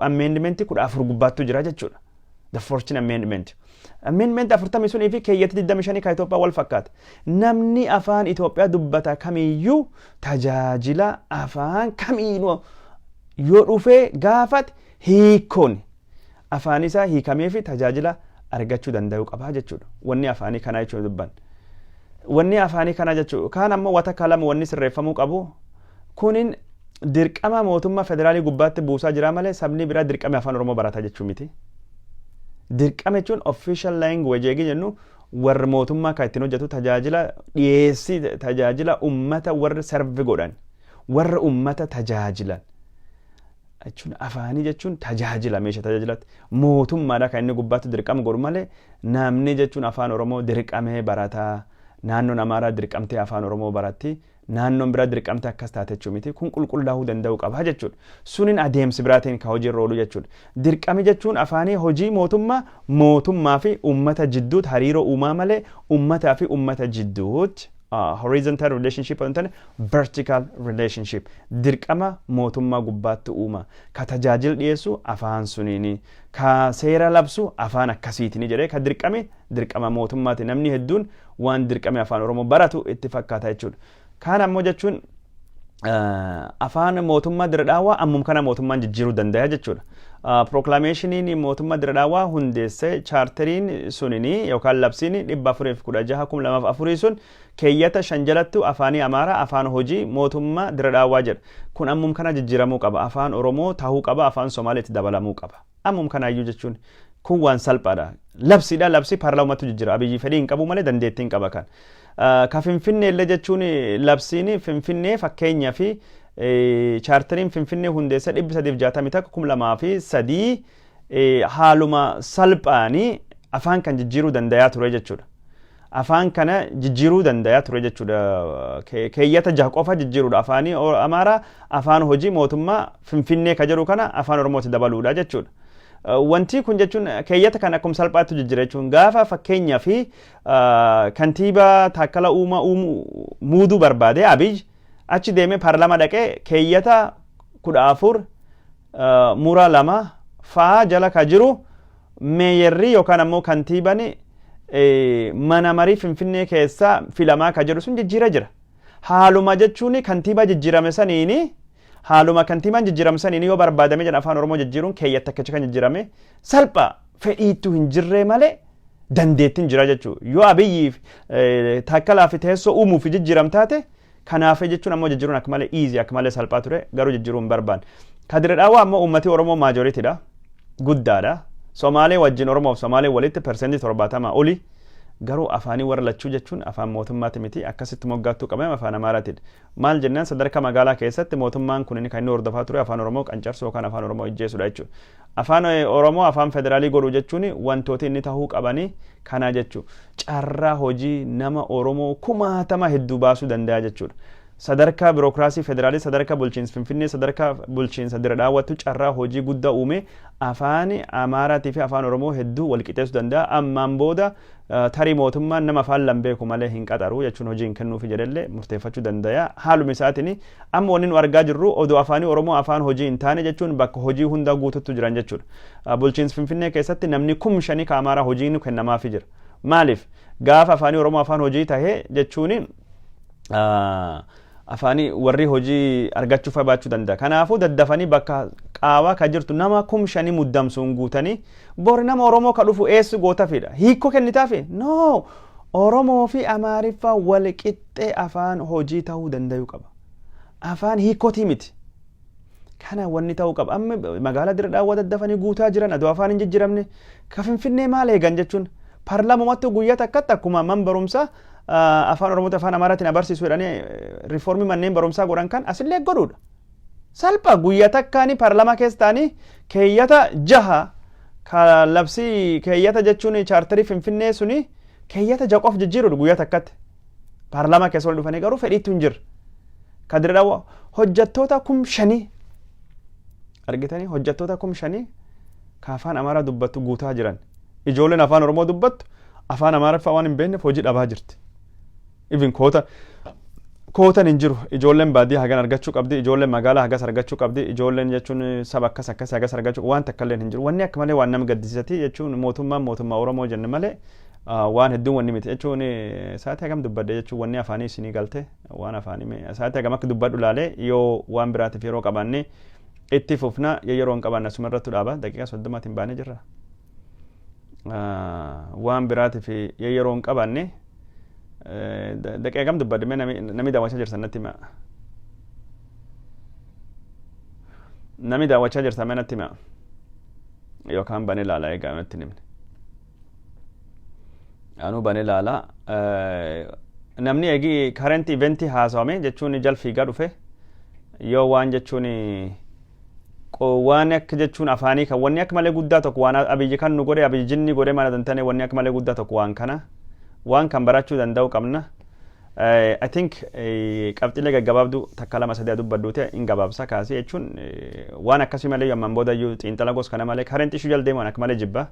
Speaker 1: Amendmentii 14 gubbaattu jira jechuudha. The 14th Amendment. Amendment 40 sunii fi keeyyata 25 kan Itoophiyaa wal fakkaata. Namni afaan Itoophiyaa dubbata kamiyyuu tajaajila afaan kamiinuu yoo dhufee gaafate hiikoon afaan isaa hiikamee fi tajaajila argachuu danda'u qaba jechuudha. Wanni afaanii kanaa jechuudha dubban. Wanni afaanii kanaa jechuudha. Kaan ammoo wata kalama wanni sirreeffamuu qabu. Kunin dirqama mootummaa federaalii gubbaatti buusaa jira malee sabni biraa dirqama afaan Oromoo barataa jechuu miti. Dirqama jechuun official language jennu warra mootummaa kan ittiin hojjetu tajaajila dhiyeessii tajaajila ummata warra serve godhan warra ummata tajaajilan. Jechuun afaanii jechuun tajaajila meeshaa tajaajilatti mootummaadha kan inni gubbaatti dirqama godhu malee namni jechuun afaan Oromoo dirqamee barataa naannoon Amaaraa dirqamtee afaan Oromoo baratti naannoon biraa dirqamtee akkas taate jechuu miti kun qulqullaa'uu danda'u qaba jechuudha. Sunin adeemsi biraatiin kan hojii irra oolu jechuudha. Dirqami jechuun afaanii hojii mootummaa fi ummata jidduutti hariiroo uumaa malee ummataa fi ummata jidduutti horizontal relationship and vertical relationship dirqama mootummaa gubbaatti uuma ka tajaajil dhiyeessu afaan suniini ka seera labsu afaan akkasiitini jedhee ka dirqama mootummaati namni hedduun waan dirqame afaan Oromoo baratu itti fakkaata jechuudha. Kaan ammoo jechuun afaan mootummaa dira dhaawaa ammum kana mootummaan jijjiiruu danda'a jechuudha. Proclamationiin mootummaa dira dhaawaa hundeesse charteriin sunini yookaan labsiin 416 sun keeyyata 5 jalattu afaanii Amaaraa afaan hojii mootummaa dira dhaawaa jedha. Kun ammum kana jijjiiramuu qaba. Afaan Oromoo tahuu qaba. Afaan Somaaliitti dabalamuu qaba. Ammum kanaayyuu jechuun kun waan salphaadha. Labsiidha labsi paarlaamantu jijjiira. Abiyyi fedhii hin qabu malee dandeettii hin qaba kan. Ka Finfinnee illee jechuun labsiin Finfinnee fakkeenyaa fi charteriin Finfinnee hundeessa 361 haaluma salphaanii afaan kan jijjiiruu dandayaa ture jechuudha. Afaan kana jijjiiruu dandayaa ture jechuudha. Keeyyata 6 qofa jijjiiruudha. Afaanii Amaaraa afaan hojii mootummaa Finfinnee ka jedhu kana afaan Oromootti dabaluudha jechuudha. Wanti kun jechuun keeyyata kan akkuma salphaatti jijjiira jechuun gaafa fakkeenyaa fi kantiibaa Taakkala Uumaa muuduu barbaade Abiyyi achi deemee paarlaamaa dhaqee keeyyata 14 muraa 2 faa jala ka jiru meeyerrii yookaan ammoo kantiibaan mana marii Finfinnee keessaa filamaa ka jedhu sun jijjiira jira. Haaluma jechuun kantiibaa jijjiirame saniini haaluma kantiibaan jijjiirame saniini yoo barbaadame jedhan afaan Oromoo jijjiiruun keeyyata akka kan jijjiirame salpha fedhiitu hin jirre malee dandeettiin jira jechuudha. Yoo Abiyyi Taakkalaa fi teessoo uumuuf jijjiiramtaate kanaaf jechuun ammoo jijjiiruun akka malee easy akka malee salphaa ture garuu jijjiiruun barbaanne. Kadira dhaawaa ammoo uummati Oromoo maajoritiidha. Guddaadha. Somaalee wajjin Oromoof Somaalee walitti persentii 70 oli garuu afaanii warra lachuu jechuun afaan mootummaati miti akkasitti moggaattuu qabame afaan Amaaraatiidha. Maal jennaan sadarkaa magaalaa keessatti mootummaan kun kan inni hordofaa ture afaan Oromoo qancarsuu yookaan afaan Oromoo ijjeessuudha jechuudha. Afaan Oromoo afaan federaalii godhuu jechuun wantooti inni tahuu qabanii kana jechuudha. Carraa hojii nama Oromoo 10,000 hedduu baasuu danda'a jechuudha. Sadarkaa birookiraasii federaalii sadarkaa bulchiinsa Finfinnee sadarkaa bulchiinsa dira dhaawwattu carraa hojii guddaa uume afaan Amaaraatii fi afaan Oromoo hedduu wal qixeessuu danda'a. Ammaan booda tarii mootummaan nama afaan lambeeku malee hin qaxaru jechuun hojii hin kennuufi jedhallee murteeffachuu danda'a. Haaluma isaatiin amma wanni nu argaa jirru odoo afaanii Oromoo afaan hojii hin taane jechuun bakka hojii hundaa guututti jiran jechuudha. Bulchiinsa Finfinnee keessatti namni 5,000 ka Amaaraa hojiin kennamaafi jira. Maaliif gaafa afaanii Oromoo afaan hojii tahee jechuun afaanii warri hojii argachuuf baachuu danda'a. Kanaafuu daddafanii bakka qaawaa ka jirtu nama 5,000 muddamsuun guutanii bori nama Oromoo ka dhufu eessu gootafidha. Hiikoo kennitaafi? No! Oromoo fi Amaariffaa wal qixxee afaan hojii ta'uu danda'u qaba. Afaan hiikootii miti. Kana wanni ta'uu qaba. Amma magaalaa dira dhaawwa daddafanii guutaa jiran adoo afaan hin jijjiiramne ka Finfinnee maal eegan jechuun paarlaamumattuu guyyaa takkatti akkuma man barumsaa afaan Oromoo afaan Amaaraatiin abarsiisuu jedhanii riiformii manneen barumsaa godhan kan asillee godhuudha. Salpha guyyaa takkaanii paarlaamaa keessa ta'anii keeyyata 6 ka labsii keeyyata jechuun chaartarii Finfinnee suni keeyyata 6 qof jijjiiruudha guyyaa takkatti. Paarlaamaa keessa wal dhufanii garuu fedhiitu hin jirre. Ka dira dhaawwa hojjettoota 5,000 argitanii hojjettoota kum shanii ka afaan amaaraa dubbattu guutaa jiran ijoolleen afaan oromoo dubbattu afaan amaaraffaa waan hin beekneef hojii dhabaa jirti even kootan hin jiru ijoolleen baadiyyaa hagan argachuu qabdi ijoolleen magaalaa hagas argachuu qabdi ijoolleen jechuun saba akkas hagas argachuu waan takka illee hin jiru wanni akka malee waan nama gaddisiisati jechuun mootummaa oromoo jenne malee waan hedduun wanni miti jechuun sa'aatii hagam dubbadde jechuun wanni afaanii isinii galte waan afaanii sa'aatii hagam akka dubbadhu laalee yoo waan biraatiif yeroo qabaanne itti fufna yeroo hin qabaanne asuma irratti dhaaba daqiiqaa 30 baanee jirra waan biraatiif yeroo hin qabaanne daqiiqaa hagam dubbadde namni daawwachaa jirtan natti hima namni daawwachaa jirtan natti hima yookaan banee laalaa eegaa natti himne anu bane lala namni egi current event haasawame jechuun jal fiigaa dhufe yoo waan jechuun waan akka jechuun afaanii kan wanni akka malee guddaa tokko waan abiyyi kan nu godhe abiyyi jinni godhe mana dantane wanni akka malee guddaa tokko waan kan barachuu danda'u qabna I think qabxilee gaggabaabdu takka lama sadii dubbadduute hin gabaabsa kaasee jechuun waan akkasii malee yamman boodayyuu xiinxala gos kana malee current issue jal deeman akka malee jibba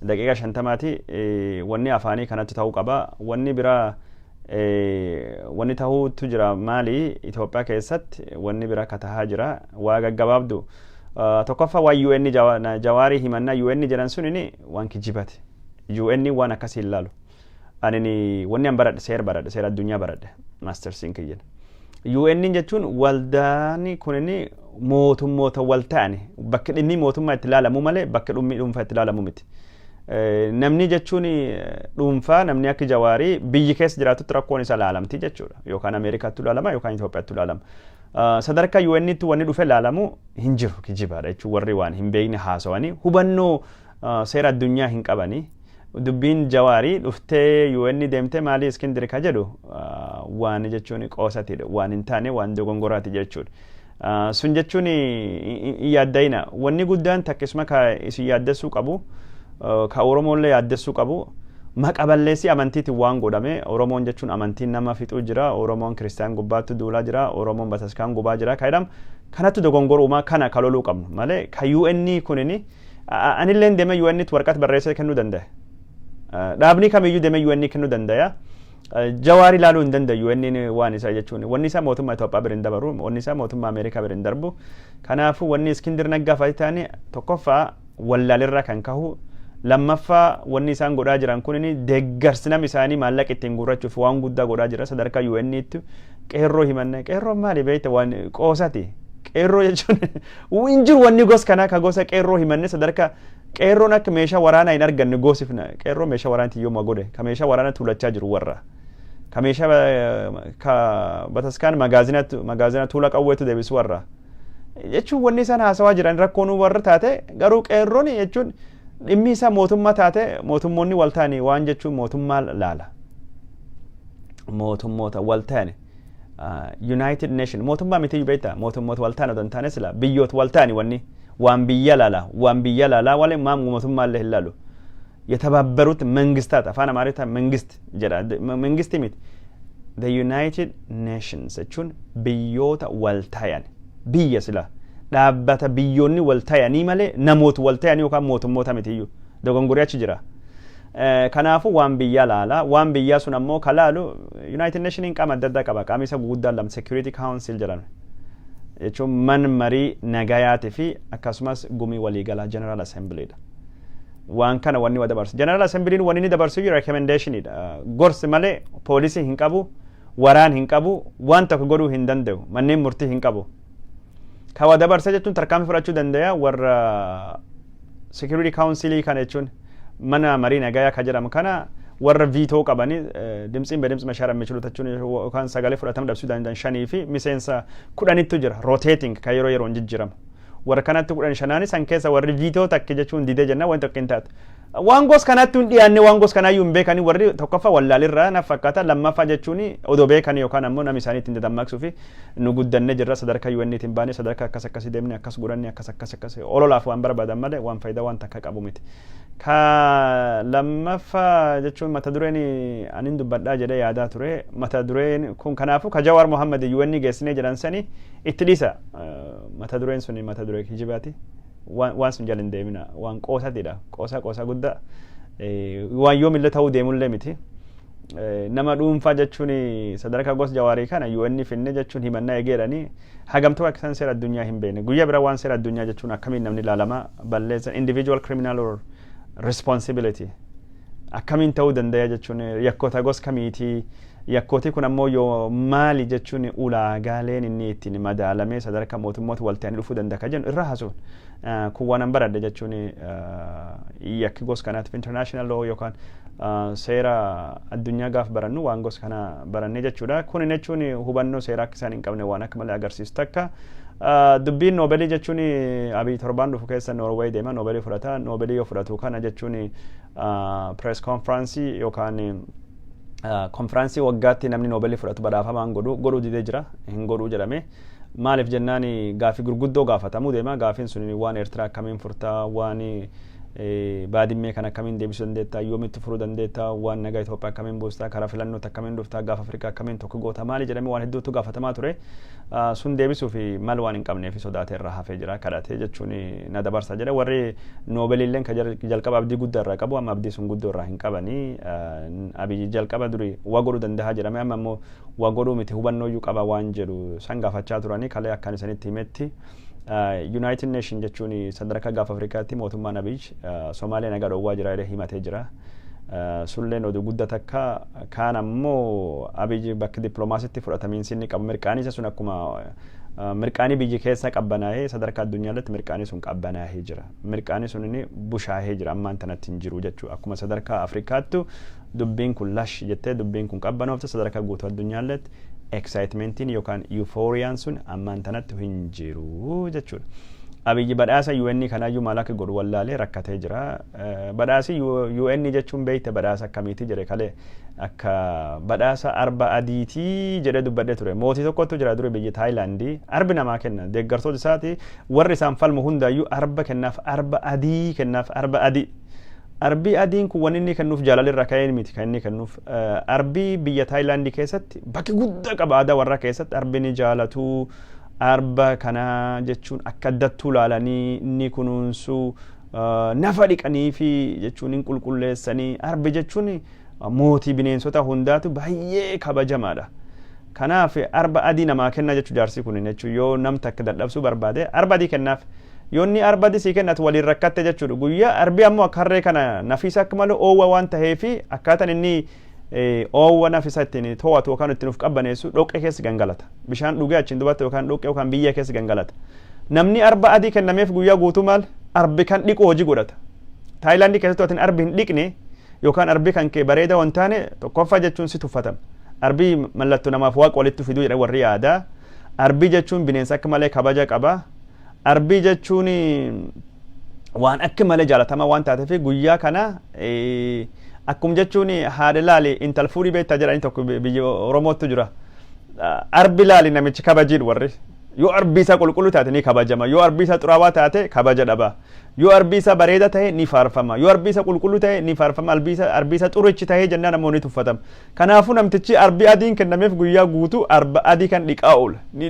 Speaker 1: daqiiqaa 50 wanni afaanii kanatti ta'uu qaba wanni biraa wanni ta'uutu jira maali Itoophiyaa keessatti wanni biraa katahaa jira waa gaggabaabdu tokkoffaa waa UN jawaarii himannaa UN jedhan sunini waan kijibate UN waan akkasii ilaalu anini wanni an baradhe seera addunyaa baradhe masters in kiyyan UN jechuun waldaani kunini mootummoota wal ta'ani bakka inni mootummaa itti ilaalamu malee bakka dhuunfaa itti ilaalamu miti namni jechuun dhuunfaa namni akka jawaarii biyyi keessa jiraatutti rakkoon isa ilaalamti jechuudha yookaan Ameerikaatti ilaalama yookaan Itoophiyaatti ilaalama sadarkaa UN'tti wanni dhufe ilaalamu hin jiru kijibaadha jechuun warri waan hin beekne haasawanii hubannoo seera addunyaa hin qabanii dubbiin jawaarii dhuftee UN deemtee maali Iskindir ka jedhu waan jechuun qoosatiidha waan hin taane waan dogongoraati jechuudha sun jechuun yaaddayina wanni guddaan takkisuma ka isin yaaddessuu qabu ka Oromollee yaaddessuu qabu maqaballeessi amantiitiin waan godhame Oromoon jechuun amantiin nama fixuu jira Oromoon Kiristiyaan gubbaatti duulaa jira Oromoon Bataskaan gubaa jira kaayidam kanatti dogongoruma kana kaloluu qabnu malee ka UN kunini anillee deeme UN'tti waraqaa barreessee kennuu danda'a dhaabni kamiyyuu deeme UN kennuu danda'a jawaari laaluu hin danda'u UN waan isaa jechuun wanni isaa mootummaa Itoophiyaa birin dabaru wanni isaa mootummaa Ameerikaa birin darbu kanaafuu wanni Iskindir Naggaa fa'iitaani tokkoffaa wallaalirra kan kahu lammaffaa wanni isaan godhaa jiran kunini deeggarsi nam isaanii maallaqa ittiin guurrachuuf waan guddaa godhaa jira sadarkaa UN'tti qeerroo himanne qeerroo maali beekta waan qoosati qeerroo jechuun hin jiru wanni gos kanaa ka gosa qeerroo himanne sadarkaa qeerroon akka meeshaa waraanaa hin arganne goosifna qeerroo meeshaa waraanaatti yooma godhe ka meeshaa waraanaa tuulachaa jiru warra ka meeshaa ka Bataskaan magaazina tuula qawweetu deebisu warra jechuun wanni isaan haasawaa jiran rakkoon warra taate garuu qeerroon jechuun dhimmi isaa mootummaa taate mootummoonni wal ta'anii waan jechuun mootummaa laala mootummoota wal ta'ani United Nation mootummaa miti beektaa mootummoota wal ta'an odan taane sila biyyoota wal ta'ani wanni waan biyya laala wale maam mootummaa illee hin laalu የተባበሩት መንግስታት afaan amaaritaa መንግስት jedha መንግስት miti the United Nations jechuun biyyoota wal ta'an biyya sila dhaabbata biyyoonni wal ta'anii malee namoota wal ta'anii yookaan mootummoota mitiyyuu dogongoree achi jira kanaafuu waan biyya laala waan biyyaa sun ammoo kalaalu United Nations qaama adda addaa qaba qaama isa guddaan lama Security Council jedhama jechuun man marii nagayaatii fi akkasumas gumii waliigalaa General Assembly dha waan kana wanni wada dabarsu General Assembly wanni ni dabarsu recommendation dha gorsi malee poolisii hin qabu waraan hin qabu waan tokko godhuu hin danda'u manneen murtii hin qabu ka wada dabarsa jechuun tarkaanfii fudhachuu danda'a warra Security Council kana jechuun mana marii nagayaa ka jedhamu kana warra veto qabanii dimtsiin bedimtsi mashaara michulu tachuun yookaan sagalee fudhatama dhabsuu danda'an shanii fi miseensa 10tu jira rotating ka yeroo jijjiirama warra kanatti 15 san keessa warri veto takki jechuun didee jenna waan tokko hin taatu waan gos kanatti hin dhiyaanne waan gos kanaayyuu hin beekanii warri tokkoffaa wallaalirraa naaf fakkaata lammaffaa jechuun odoo beekanii yookaan ammoo namni isaanii ittiin dammaqsuu fi nu guddannee jirra sadarkaa UN'tiin baanee sadarkaa akkasii deemne akkas godhanne akkas ololaaf waan barbaadan malee waan faayidaa waan takka qabu miti. Ka lammaffaa jechuun mata dureen anin dubbadhaa jedhee yaadaa ture mata dureen kun kanaafuu ka Jawaar Mohammed UN geessinee jedhan sanii itti dhiisa mata dureen suni mata duree kijibaati. waan sun jalin deemina waan qoosatidha qoosa guddaa waan yoo milla ta'uu deemullee miti nama dhuunfaa jechuun sadarkaa gos Jawaarii kana UN finne jechuun himannaa egeeranii hagamtuu akka isaan seera addunyaa hin beekne guyyaa bira waan seera addunyaa jechuun akkamiin namni ilaalama balleessa individual criminal or responsibility akkamiin ta'uu danda'a jechuun yakkoota gos kamiitii yakkooti kun ammoo yoo maali jechuun ulaagaaleen inni ittiin madaalamee sadarkaa mootummoota walta'anii dhufuu danda'a kan jennu irraa haasuun kun waan baradde jechuun yakki gos kanaatiif international law yookaan seera addunyaa gaaf barannu waan gos kana barannee jechuudha. Kun jechuun hubannoo seeraa akka isaan hin qabne waan akka malee agarsiisu takka. Dubbiin noobelii jechuun abii torbaan dhufu keessa Norway deema noobelii fudhata noobelii yoo fudhatu kana jechuun press conference yookaan konfiraansii waggaatti namni noobelii fudhatu badhaafamaan godhuu didee jira hin godhuu jedhame maaliif jennaan gaafii gurguddoo gaafatamuu deema gaafiin sun waan Eertiraa akkamiin furtaa waan baadimmee kan akkamiin deebisuu dandeettaa yoomitti furuu dandeettaa waan nagaa Itoophiyaa akkamiin buustaa karaa filannoota akkamiin dhuftaa gaafa Afrikaa akkamiin tokko goota maali jedhame waan hedduutu gaafatamaa ture sun deebisuu fi mal waan hin qabnee fi sodaatee irraa hafee jira kadhatee jechuun na dabarsa jedhe warri noobeliilleen ka jalqaba abdii guddaa irraa qabu amma abdii sun guddoo irraa hin qabanii abii jalqaba durii waa godhuu danda'a jedhame amma immoo waa godhuu miti hubannooyyuu qaba waan jedhu san gaafachaa turanii kalee akkan isanitti himetti United Nation jechuun sadarkaa gaafa Afrikaatti mootummaan Abiy Somaaliyaa nagaa dhowwaa jira jedhee himatee jira. Sulleen oduu guddaa takka kaan ammoo Abiy bakki dippiloomaasiitti fudhatamiinsi inni qabu mirqaanii isa sun akkuma mirqaanii biyyi keessa qabbanaa'ee sadarkaa addunyaatti mirqaanii sun qabbanaa'ee jira. Mirqaanii sun inni bushaa'ee jira ammaan tanatti hin jiru jechuudha. Akkuma sadarkaa Afrikaatti dubbiin kun lash jettee dubbiin kun qabbanoofte sadarkaa guutuu addunyaatti excitementiin yookaan euphoriyaan sun ammaan tanatti hin jiru jechuudha. Abiyyi badhaasa UN kanaayyuu maal akka godhu wallaalee rakkatee jira. Badhaasi UN jechuun beekte badhaasa akkamiiti jedhe kalee akka badhaasa arba adiitii jedhee dubbadhee ture. Mootii tokkotu jira dure biyya Taayilaandii arbi namaa kenna deeggartoota isaati warri isaan falmu hundaayyuu arba kennaaf arba adii kennaaf arba adii. Arbii adiin kun wanni inni kennuuf jaalalirra ka'een miti kan inni kennuuf arbii biyya Taayilaandii keessatti bakki guddaa qaba aadaa warra keessatti arbi ni jaalatu arba kana jechuun akka addattuu laalanii inni kunuunsu nafa dhiqanii fi jechuun hin qulqulleessanii arbi jechuun mootii bineensota hundaatu baay'ee kabajamaadha. Kanaaf arba adii namaa kenna jechuu jaarsi kun jechuun yoo namni akka dadhabsuu barbaade arba adii kennaaf. Yoonni arba adii kennatu waliin rakkatte jechuudha. Guyyaa arbi ammoo akka harree kana nafisa akka malee oowwa waan ta'eefi akkaataan inni oowwa nafisa ittiin to'atu yookaan ittiin of qabbaneessu dhoqqee keessa gangalata. Bishaan dhugee achiin dubatte yookaan dhoqqee yookaan biyya keessa gangalata. Namni arba adii kennameef guyyaa guutuu maal arbi kan dhiqu hojii godhata. Taayilaandii keessatti watiin arbi hin dhiqne yookaan arbi kan kee bareeda waan taane tokkoffaa jechuun si tuffatama. Arbi mallattoo namaaf waaqa walitti fiduu jedha warri aadaa. Arbi jechuun bineensa akka malee kabaja qaba. Arbii jechuun waan akka malee jaalatama waan taateef guyyaa kana akkuma jechuun haadha laali intal fuudhii beektaa jedhanii tokko biyya Oromootu jira. Arbi laali namichi kabajiidha warri. Yoo arbii isaa qulqulluu taate ni kabajama. Yoo arbii isaa xuraawaa taate kabaja dhaba. Yoo arbii isaa bareeda ta'e ni faarfama. Yoo arbii isaa qulqulluu ta'e ni faarfama. Arbii isaa xurichi ta'e jennaan ammoo ni tuffatama. Kanaafuu namtichi arbii adiin kennameef guyyaa guutuu arba adii kan dhiqaa oola. Ni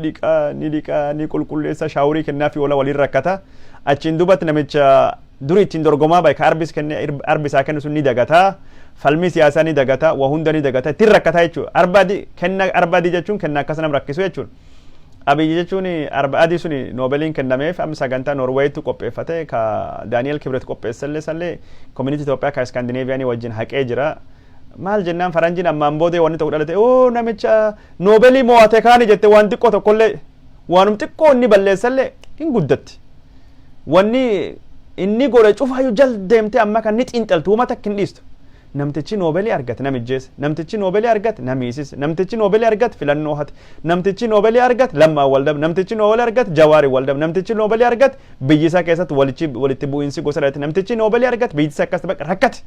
Speaker 1: dhiqaa ni qulqulleessa shaawurii kennaafi oola waliin rakkata. Achiin dubatti namicha durii ittiin dorgomaa bahe ka arbi isaa kennu sun ni dagataa. Falmii siyaasaa ni dagataa. Waa hunda ni dagataa. Ittiin rakkataa jechuudha. Arba adii jechuun kenna akkasa nama rakkisu jechuudha. Abiyyi jechuun arba adii suni noobeliin kennameef amma sagantaa Norweeyitti qopheeffate ka Daani'el Kibret qopheessallee sallee community Itoophiyaa ka Skandinaaviyaanii wajjin haqee jira. Maal jennaan faranjiin ammaan boodee wanni tokko dhalate namicha noobelii mo'ate kaani jette waan xiqqoo tokkollee waanum xiqqoo inni balleessallee hin guddatti. Wanni inni godhe cufaayyuu jal deemtee amma kan ni xiinxaltu uummata akka hin dhiistu. namtichi noobeelii argate namijjees namtichi noobeelii argate namiisis namtichi noobeelii argate filannoo hate namtichi noobeelii argate lammaa waldab namtichi noobeelii argate jawaari waldab namtichi noobeelii argate biyyisaa keessatti walitti bu'iinsi gosa dhalate namtichi noobeelii argate biyyisaa akkasii bakka rakkate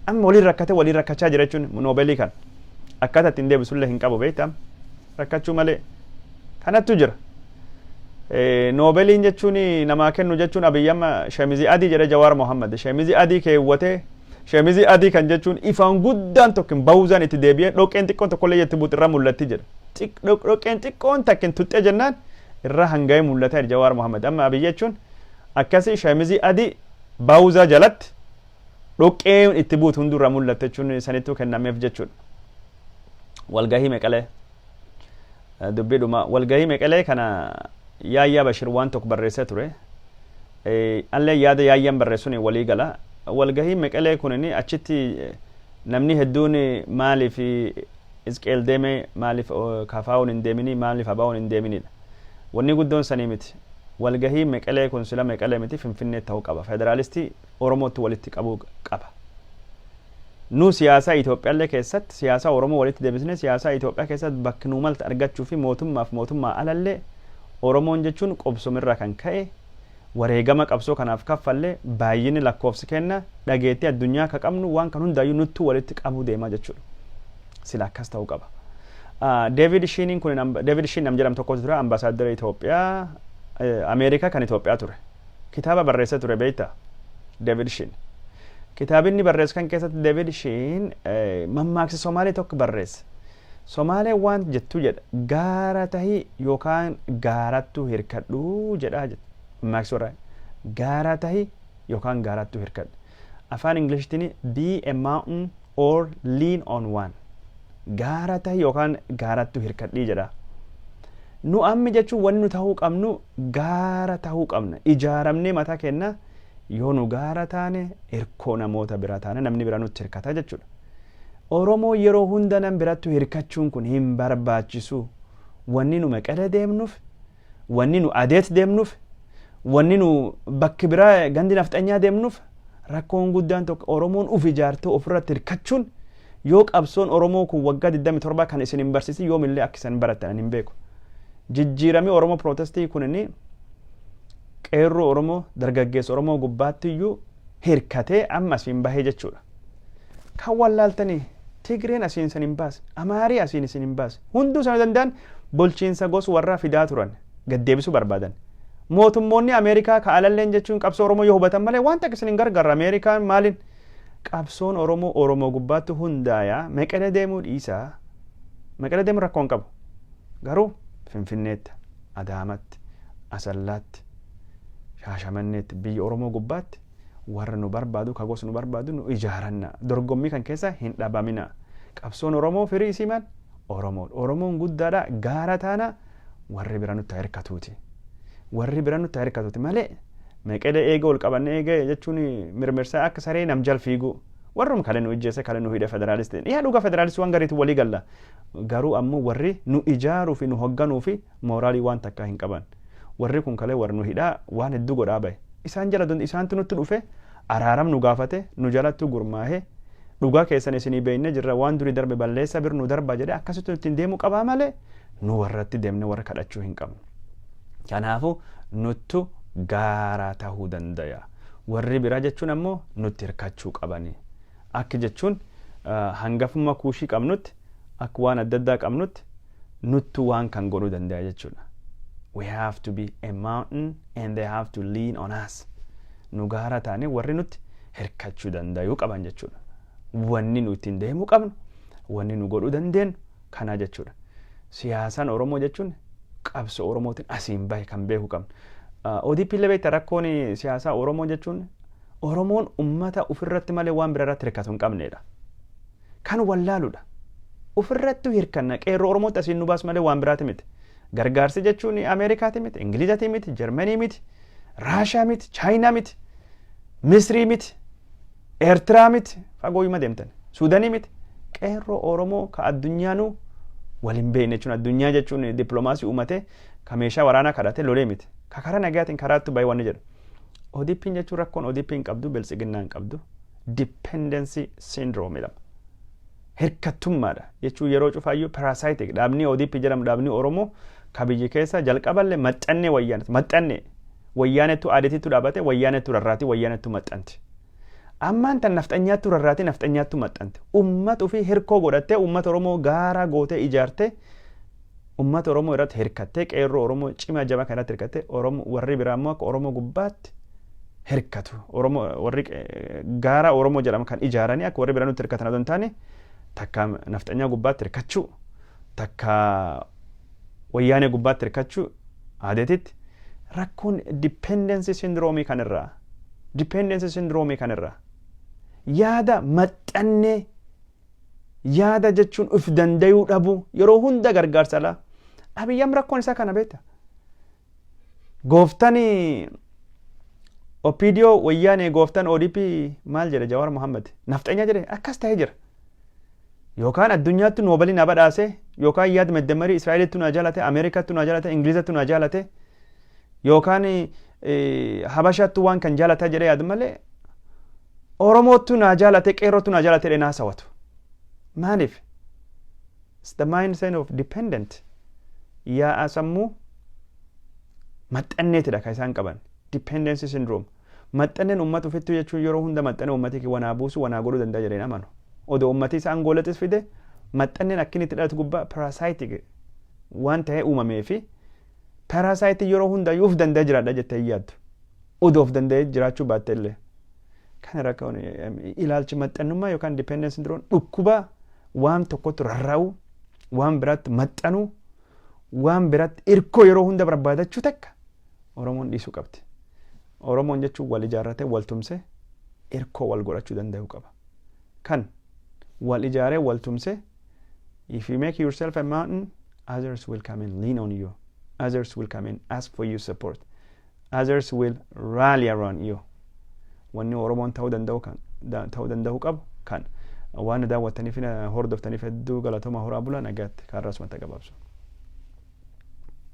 Speaker 1: amma waliin rakkate waliin rakkachaa jira jechuun noobeelii kan akkaataa ittiin deebisullee hin qabu beektam rakkachuu malee kanattu jira. Noobeeliin jechuun namaa kennu jechuun abiyyamma shemizii adii jedhe Jawaar Mohammad shemizii adii keewwatee shemizii adii kan jechuun ifaan guddaan tokkin bawuzaan itti deebi'ee dhoqqeen xiqqoon tokkollee yetti buut irra mul'atti jedha. Dhoqqeen xiqqoon takkin tuxxee jennaan irra hanga'ee mul'ata Jawaar Mohammad amma abiyyi jechuun akkasii shemizii adii bawuzaa jalatti dhoqqeen itti buut hundurra mul'ata jechuun sanittuu kennameef jechuudha. Walgayii Maqalee dubbiidhuma walgayii Maqalee kana yaayyaa Bashir waan tokko barreessee ture. Allee yaada yaayyaan barreessuun walii gala. Walgayii Maqalee kunini achitti namni hedduun maaliif Isqeel deeme maaliif kafaa'uun hin deemini maaliif abaa'uun hin deeminidha. Wanni guddoon sanii miti. Walgayii Maqalee kun sila Maqalee miti Finfinnee ta'uu qaba. Federaalistii Oromootti walitti qabuu qaba. Nu siyaasa Itoophiyaallee keessatti siyaasa Oromoo walitti deebisnee siyaasa Itoophiyaa keessatti bakki nu malta argachuu fi mootummaa alallee Oromoon jechuun qobsomirraa kan ka'e wareegama qabsoo kanaaf kaffallee baay'inni lakkoofsi kenna dhageettii addunyaa ka qabnu waan kan hundaayyuu nutti walitti qabuu deemaa jechuudha. Sila akkas ta'uu qaba. David Sheeniin kun David Sheen nam jedhamu tokkotu ture ambaasaadara Itoophiyaa Ameerikaa kan Itoophiyaa ture. Kitaaba barreessee ture beektaa David Sheen. Kitaabinni barreessu kan keessatti David Sheen mammaaksi Somaalee tokko barreesse. Somaalee waan jettu jedha gaara tahii yookaan gaarattu hirkadhu jedha mammaaksi warra gaara tahii yookaan gaarattu hirkadhu. Afaan Ingilishtiin be a mountain or lean on one. Gaara tahii yookaan gaarattu hirkadhii jedha. Nu ammi jechuun wanni nu tahuu qabnu gaara tahuu qabna. Ijaaramnee mataa kenna yoo nu gaara taane hirkoo namoota bira taane namni bira nutti hirkata jechuudha. Oromoo yeroo hunda nam birattu hirkachuun kun hin barbaachisu. Wanni nu Maqalee deemnuuf, wanni nu Adeet deemnuuf, wanni nu bakki biraa gandi nafxanyaa deemnuuf rakkoon guddaan tokko Oromoon uf ijaartee ofirratti hirkachuun yoo qabsoon Oromoo kun waggaa 27 kan isin hin barsiisi yoomillee akka isin baratan hin beeku. Jijjiiramii Oromoo Pirootestii kunini qeerroo Oromoo dargaggeessa Oromoo gubbaatti iyyuu hirkatee ammas hin bahee jechuudha. Kan wallaaltanii Tigreen asiin isin hin baase, Amaarii asiin isin hin baase. Hunduu sana danda'an bulchiinsa gosa warraa fidaa turan gaddeebisuu barbaadan. Mootummoonni Ameerikaa ka alalleen jechuun qabsoo Oromoo yoo hubatan malee waan takka isin hin gargaarra. Ameerikaan maaliin qabsoon Oromoo gubbaatti hundaayaa Maqalee deemuu dhiisaa. Maqalee deemuu rakkoo hin qabu. Garuu Finfinneetti, Adaamaatti, Asallaatti, Shaashamanneetti biyya Oromoo gubbaatti warra nu barbaadu ka gosa nu barbaadu nu ijaaranna. Dorgommii kan keessa hin dhabamina. Qabsoon Oromoo firii isiman Oromoon guddaadha gaara taana warri bira nutti hirkatuuti. Warri bira nutti hirkatuuti malee Maqalee eega ol qabanne eega jechuun mirmirsaa akka saree nam jal fiigu. Warrum kale nu ijjeesse kale nu hidhe federaalistiin. Dhiyaa dhuga federaalistii waan gariitu walii galla. Garuu ammoo warri nu ijaaruu fi nu hoogganuu fi mooraalii waan takkaa hin qaban. Warri kun kale warri nu hidhaa waan hedduu godhaa bahe. Isaan jala isaantu nutti dhufe araaram nu gaafate nu jalattu gurmaahee dhugaa keessan isinii beekne jirra waan durii darbe balleessa bir nu darba jedhe akkasitti ittiin deemuu qabaa malee nu warratti deemne warra kadhachuu hin qabnu. Kanaafuu nuttu gaara tahuu danda'a. Warri biraa jechuun ammoo nutti hirkachuu qabani. Akka jechuun hangafummaa kuushii qabnutti akka waan adda addaa qabnutti nuttu waan kan godhuu danda'a jechuudha. We have to be a mountain and they have to lean on us. Nu gaara taane warri nutti hirkachuu danda'uu qaban jechuudha. Wanni nu ittiin deemuu qabnu, wanni nu godhuu dandeenyu kana jechuudha. Siyaasaan Oromoo jechuun qabsoo Oromootiin asiin bahe kan beekuu qabnu. ODP illee beektaa rakkoon siyaasaa Oromoo jechuun Oromoon ummata ofirratti malee waan biraarratti hirkatu hin qabneedha. Kan wallaaludha. Ofirratti hirkanna qeerroo Oromootti asiin nu baas malee waan biraati miti. Gargaarsi jechuun Ameerikaati miti, Ingilizaati miti, Jarmanii miti, Raashaa miti, Chaayinaa miti, Misrii miti, Eertiraa miti, fagoo yuma deemtan, Suudanii miti. Qeerroo Oromoo ka addunyaanuu waliin beekne jechuun addunyaa jechuun dippiloomaasii uummate ka meeshaa waraanaa kadhate lolee miti. Ka karaa nagaatiin karaatti baay'ee waan jedhu. ODP'n jechuun rakkoon ODP'n qabdu, Biltsiginnaan qabdu, dependency syndrome jedhama. Hirkattummaadha jechuun yeroo cufaayyuu parasitic dhaabni ODP jedhamu dhaabni Oromoo kabiyyi keessa jalqaballee maxxannee wayyaanetu maxxannee wayyaanetu adeetitu dhaabate wayyaanetu rarraati wayyaanetu maxxanti. Ammaan tan nafxanyaattu rarraati nafxanyaattu maxxanti. Ummatu fi hirkoo godhattee ummata Oromoo gaara gootee ijaartee ummata Oromoo irratti hirkattee qeerroo Oromoo cima jaba kanatti hirkattee Oromoo warri biraa immoo akka Oromoo gubbaatti hirkatu. Oromoo warri gaara Oromoo jedhama kan ijaaranii akka warri biraa nutti hirkatan adon taane takka nafxanyaa gubbaatti hirkachuu takka wayyaanee gubbaatti hirkachuu adeetitti rakkoon dependency syndrome kanirraa dependency syndrome kanirraa yaada maxxannee yaada jechuun uf dandayuu dhabu yeroo hunda gargaarsa laa abiyyam rakkoon isaa kana beekta gooftani Opidio wayyaanee gooftan ODP maal jedhe Jawaar Muhammad nafxanya jedhe akkas ta'ee jira yookaan addunyaatti noobelii na badhaase yookaan yaad meddamarii Israa'eelitti na jaalate Ameerikaatti na jaalate Ingilizatti na jaalate yookaan Habashaatti waan kan jaalata jedhe yaad malee Oromootti na jaalate qeerrootti na jaalate dhenaa sawatu maaliif it's the mindset of dependent yaa asammu maxxanneetidha kan isaan qaban dependency syndrome maxxanneen ummatu fittu jechuun yeroo hunda maxxanee ummati ki wanaa buusu wanaa godhuu danda'a jedheen amanu odoo ummati isaan gooletis fide maxxanneen akkinitti dhalatu gubbaa parasitic waan ta'ee uumamee fi parasite yeroo hunda yuuf danda'a jiraadha jettee yaaddu odoof danda'ee jiraachuu baatte illee kana rakkoon ilaalchi maxxannummaa yookaan dependency syndrome dhukkuba waan tokkotti rarraa'u waan biraatti maxxanuu waan biraatti irkoo yeroo hunda barbaadachuu takka Oromoon dhiisuu qabdi. Oromoon jechuun wal ijaarratee wal tumsee irkoo wal godhachuu danda'uu qaba. Kan wal ijaaree wal tumsee if you make yourself a mountain others will come and lean on you. Others will come and ask for your support. Others will rally around you. Wanni Oromoon ta'uu danda'uu qabu kan waan daawwattaniif hordoftaniif hedduu galatooma horaa bulaa nagaatti kaarraa sumatti gabaabsu.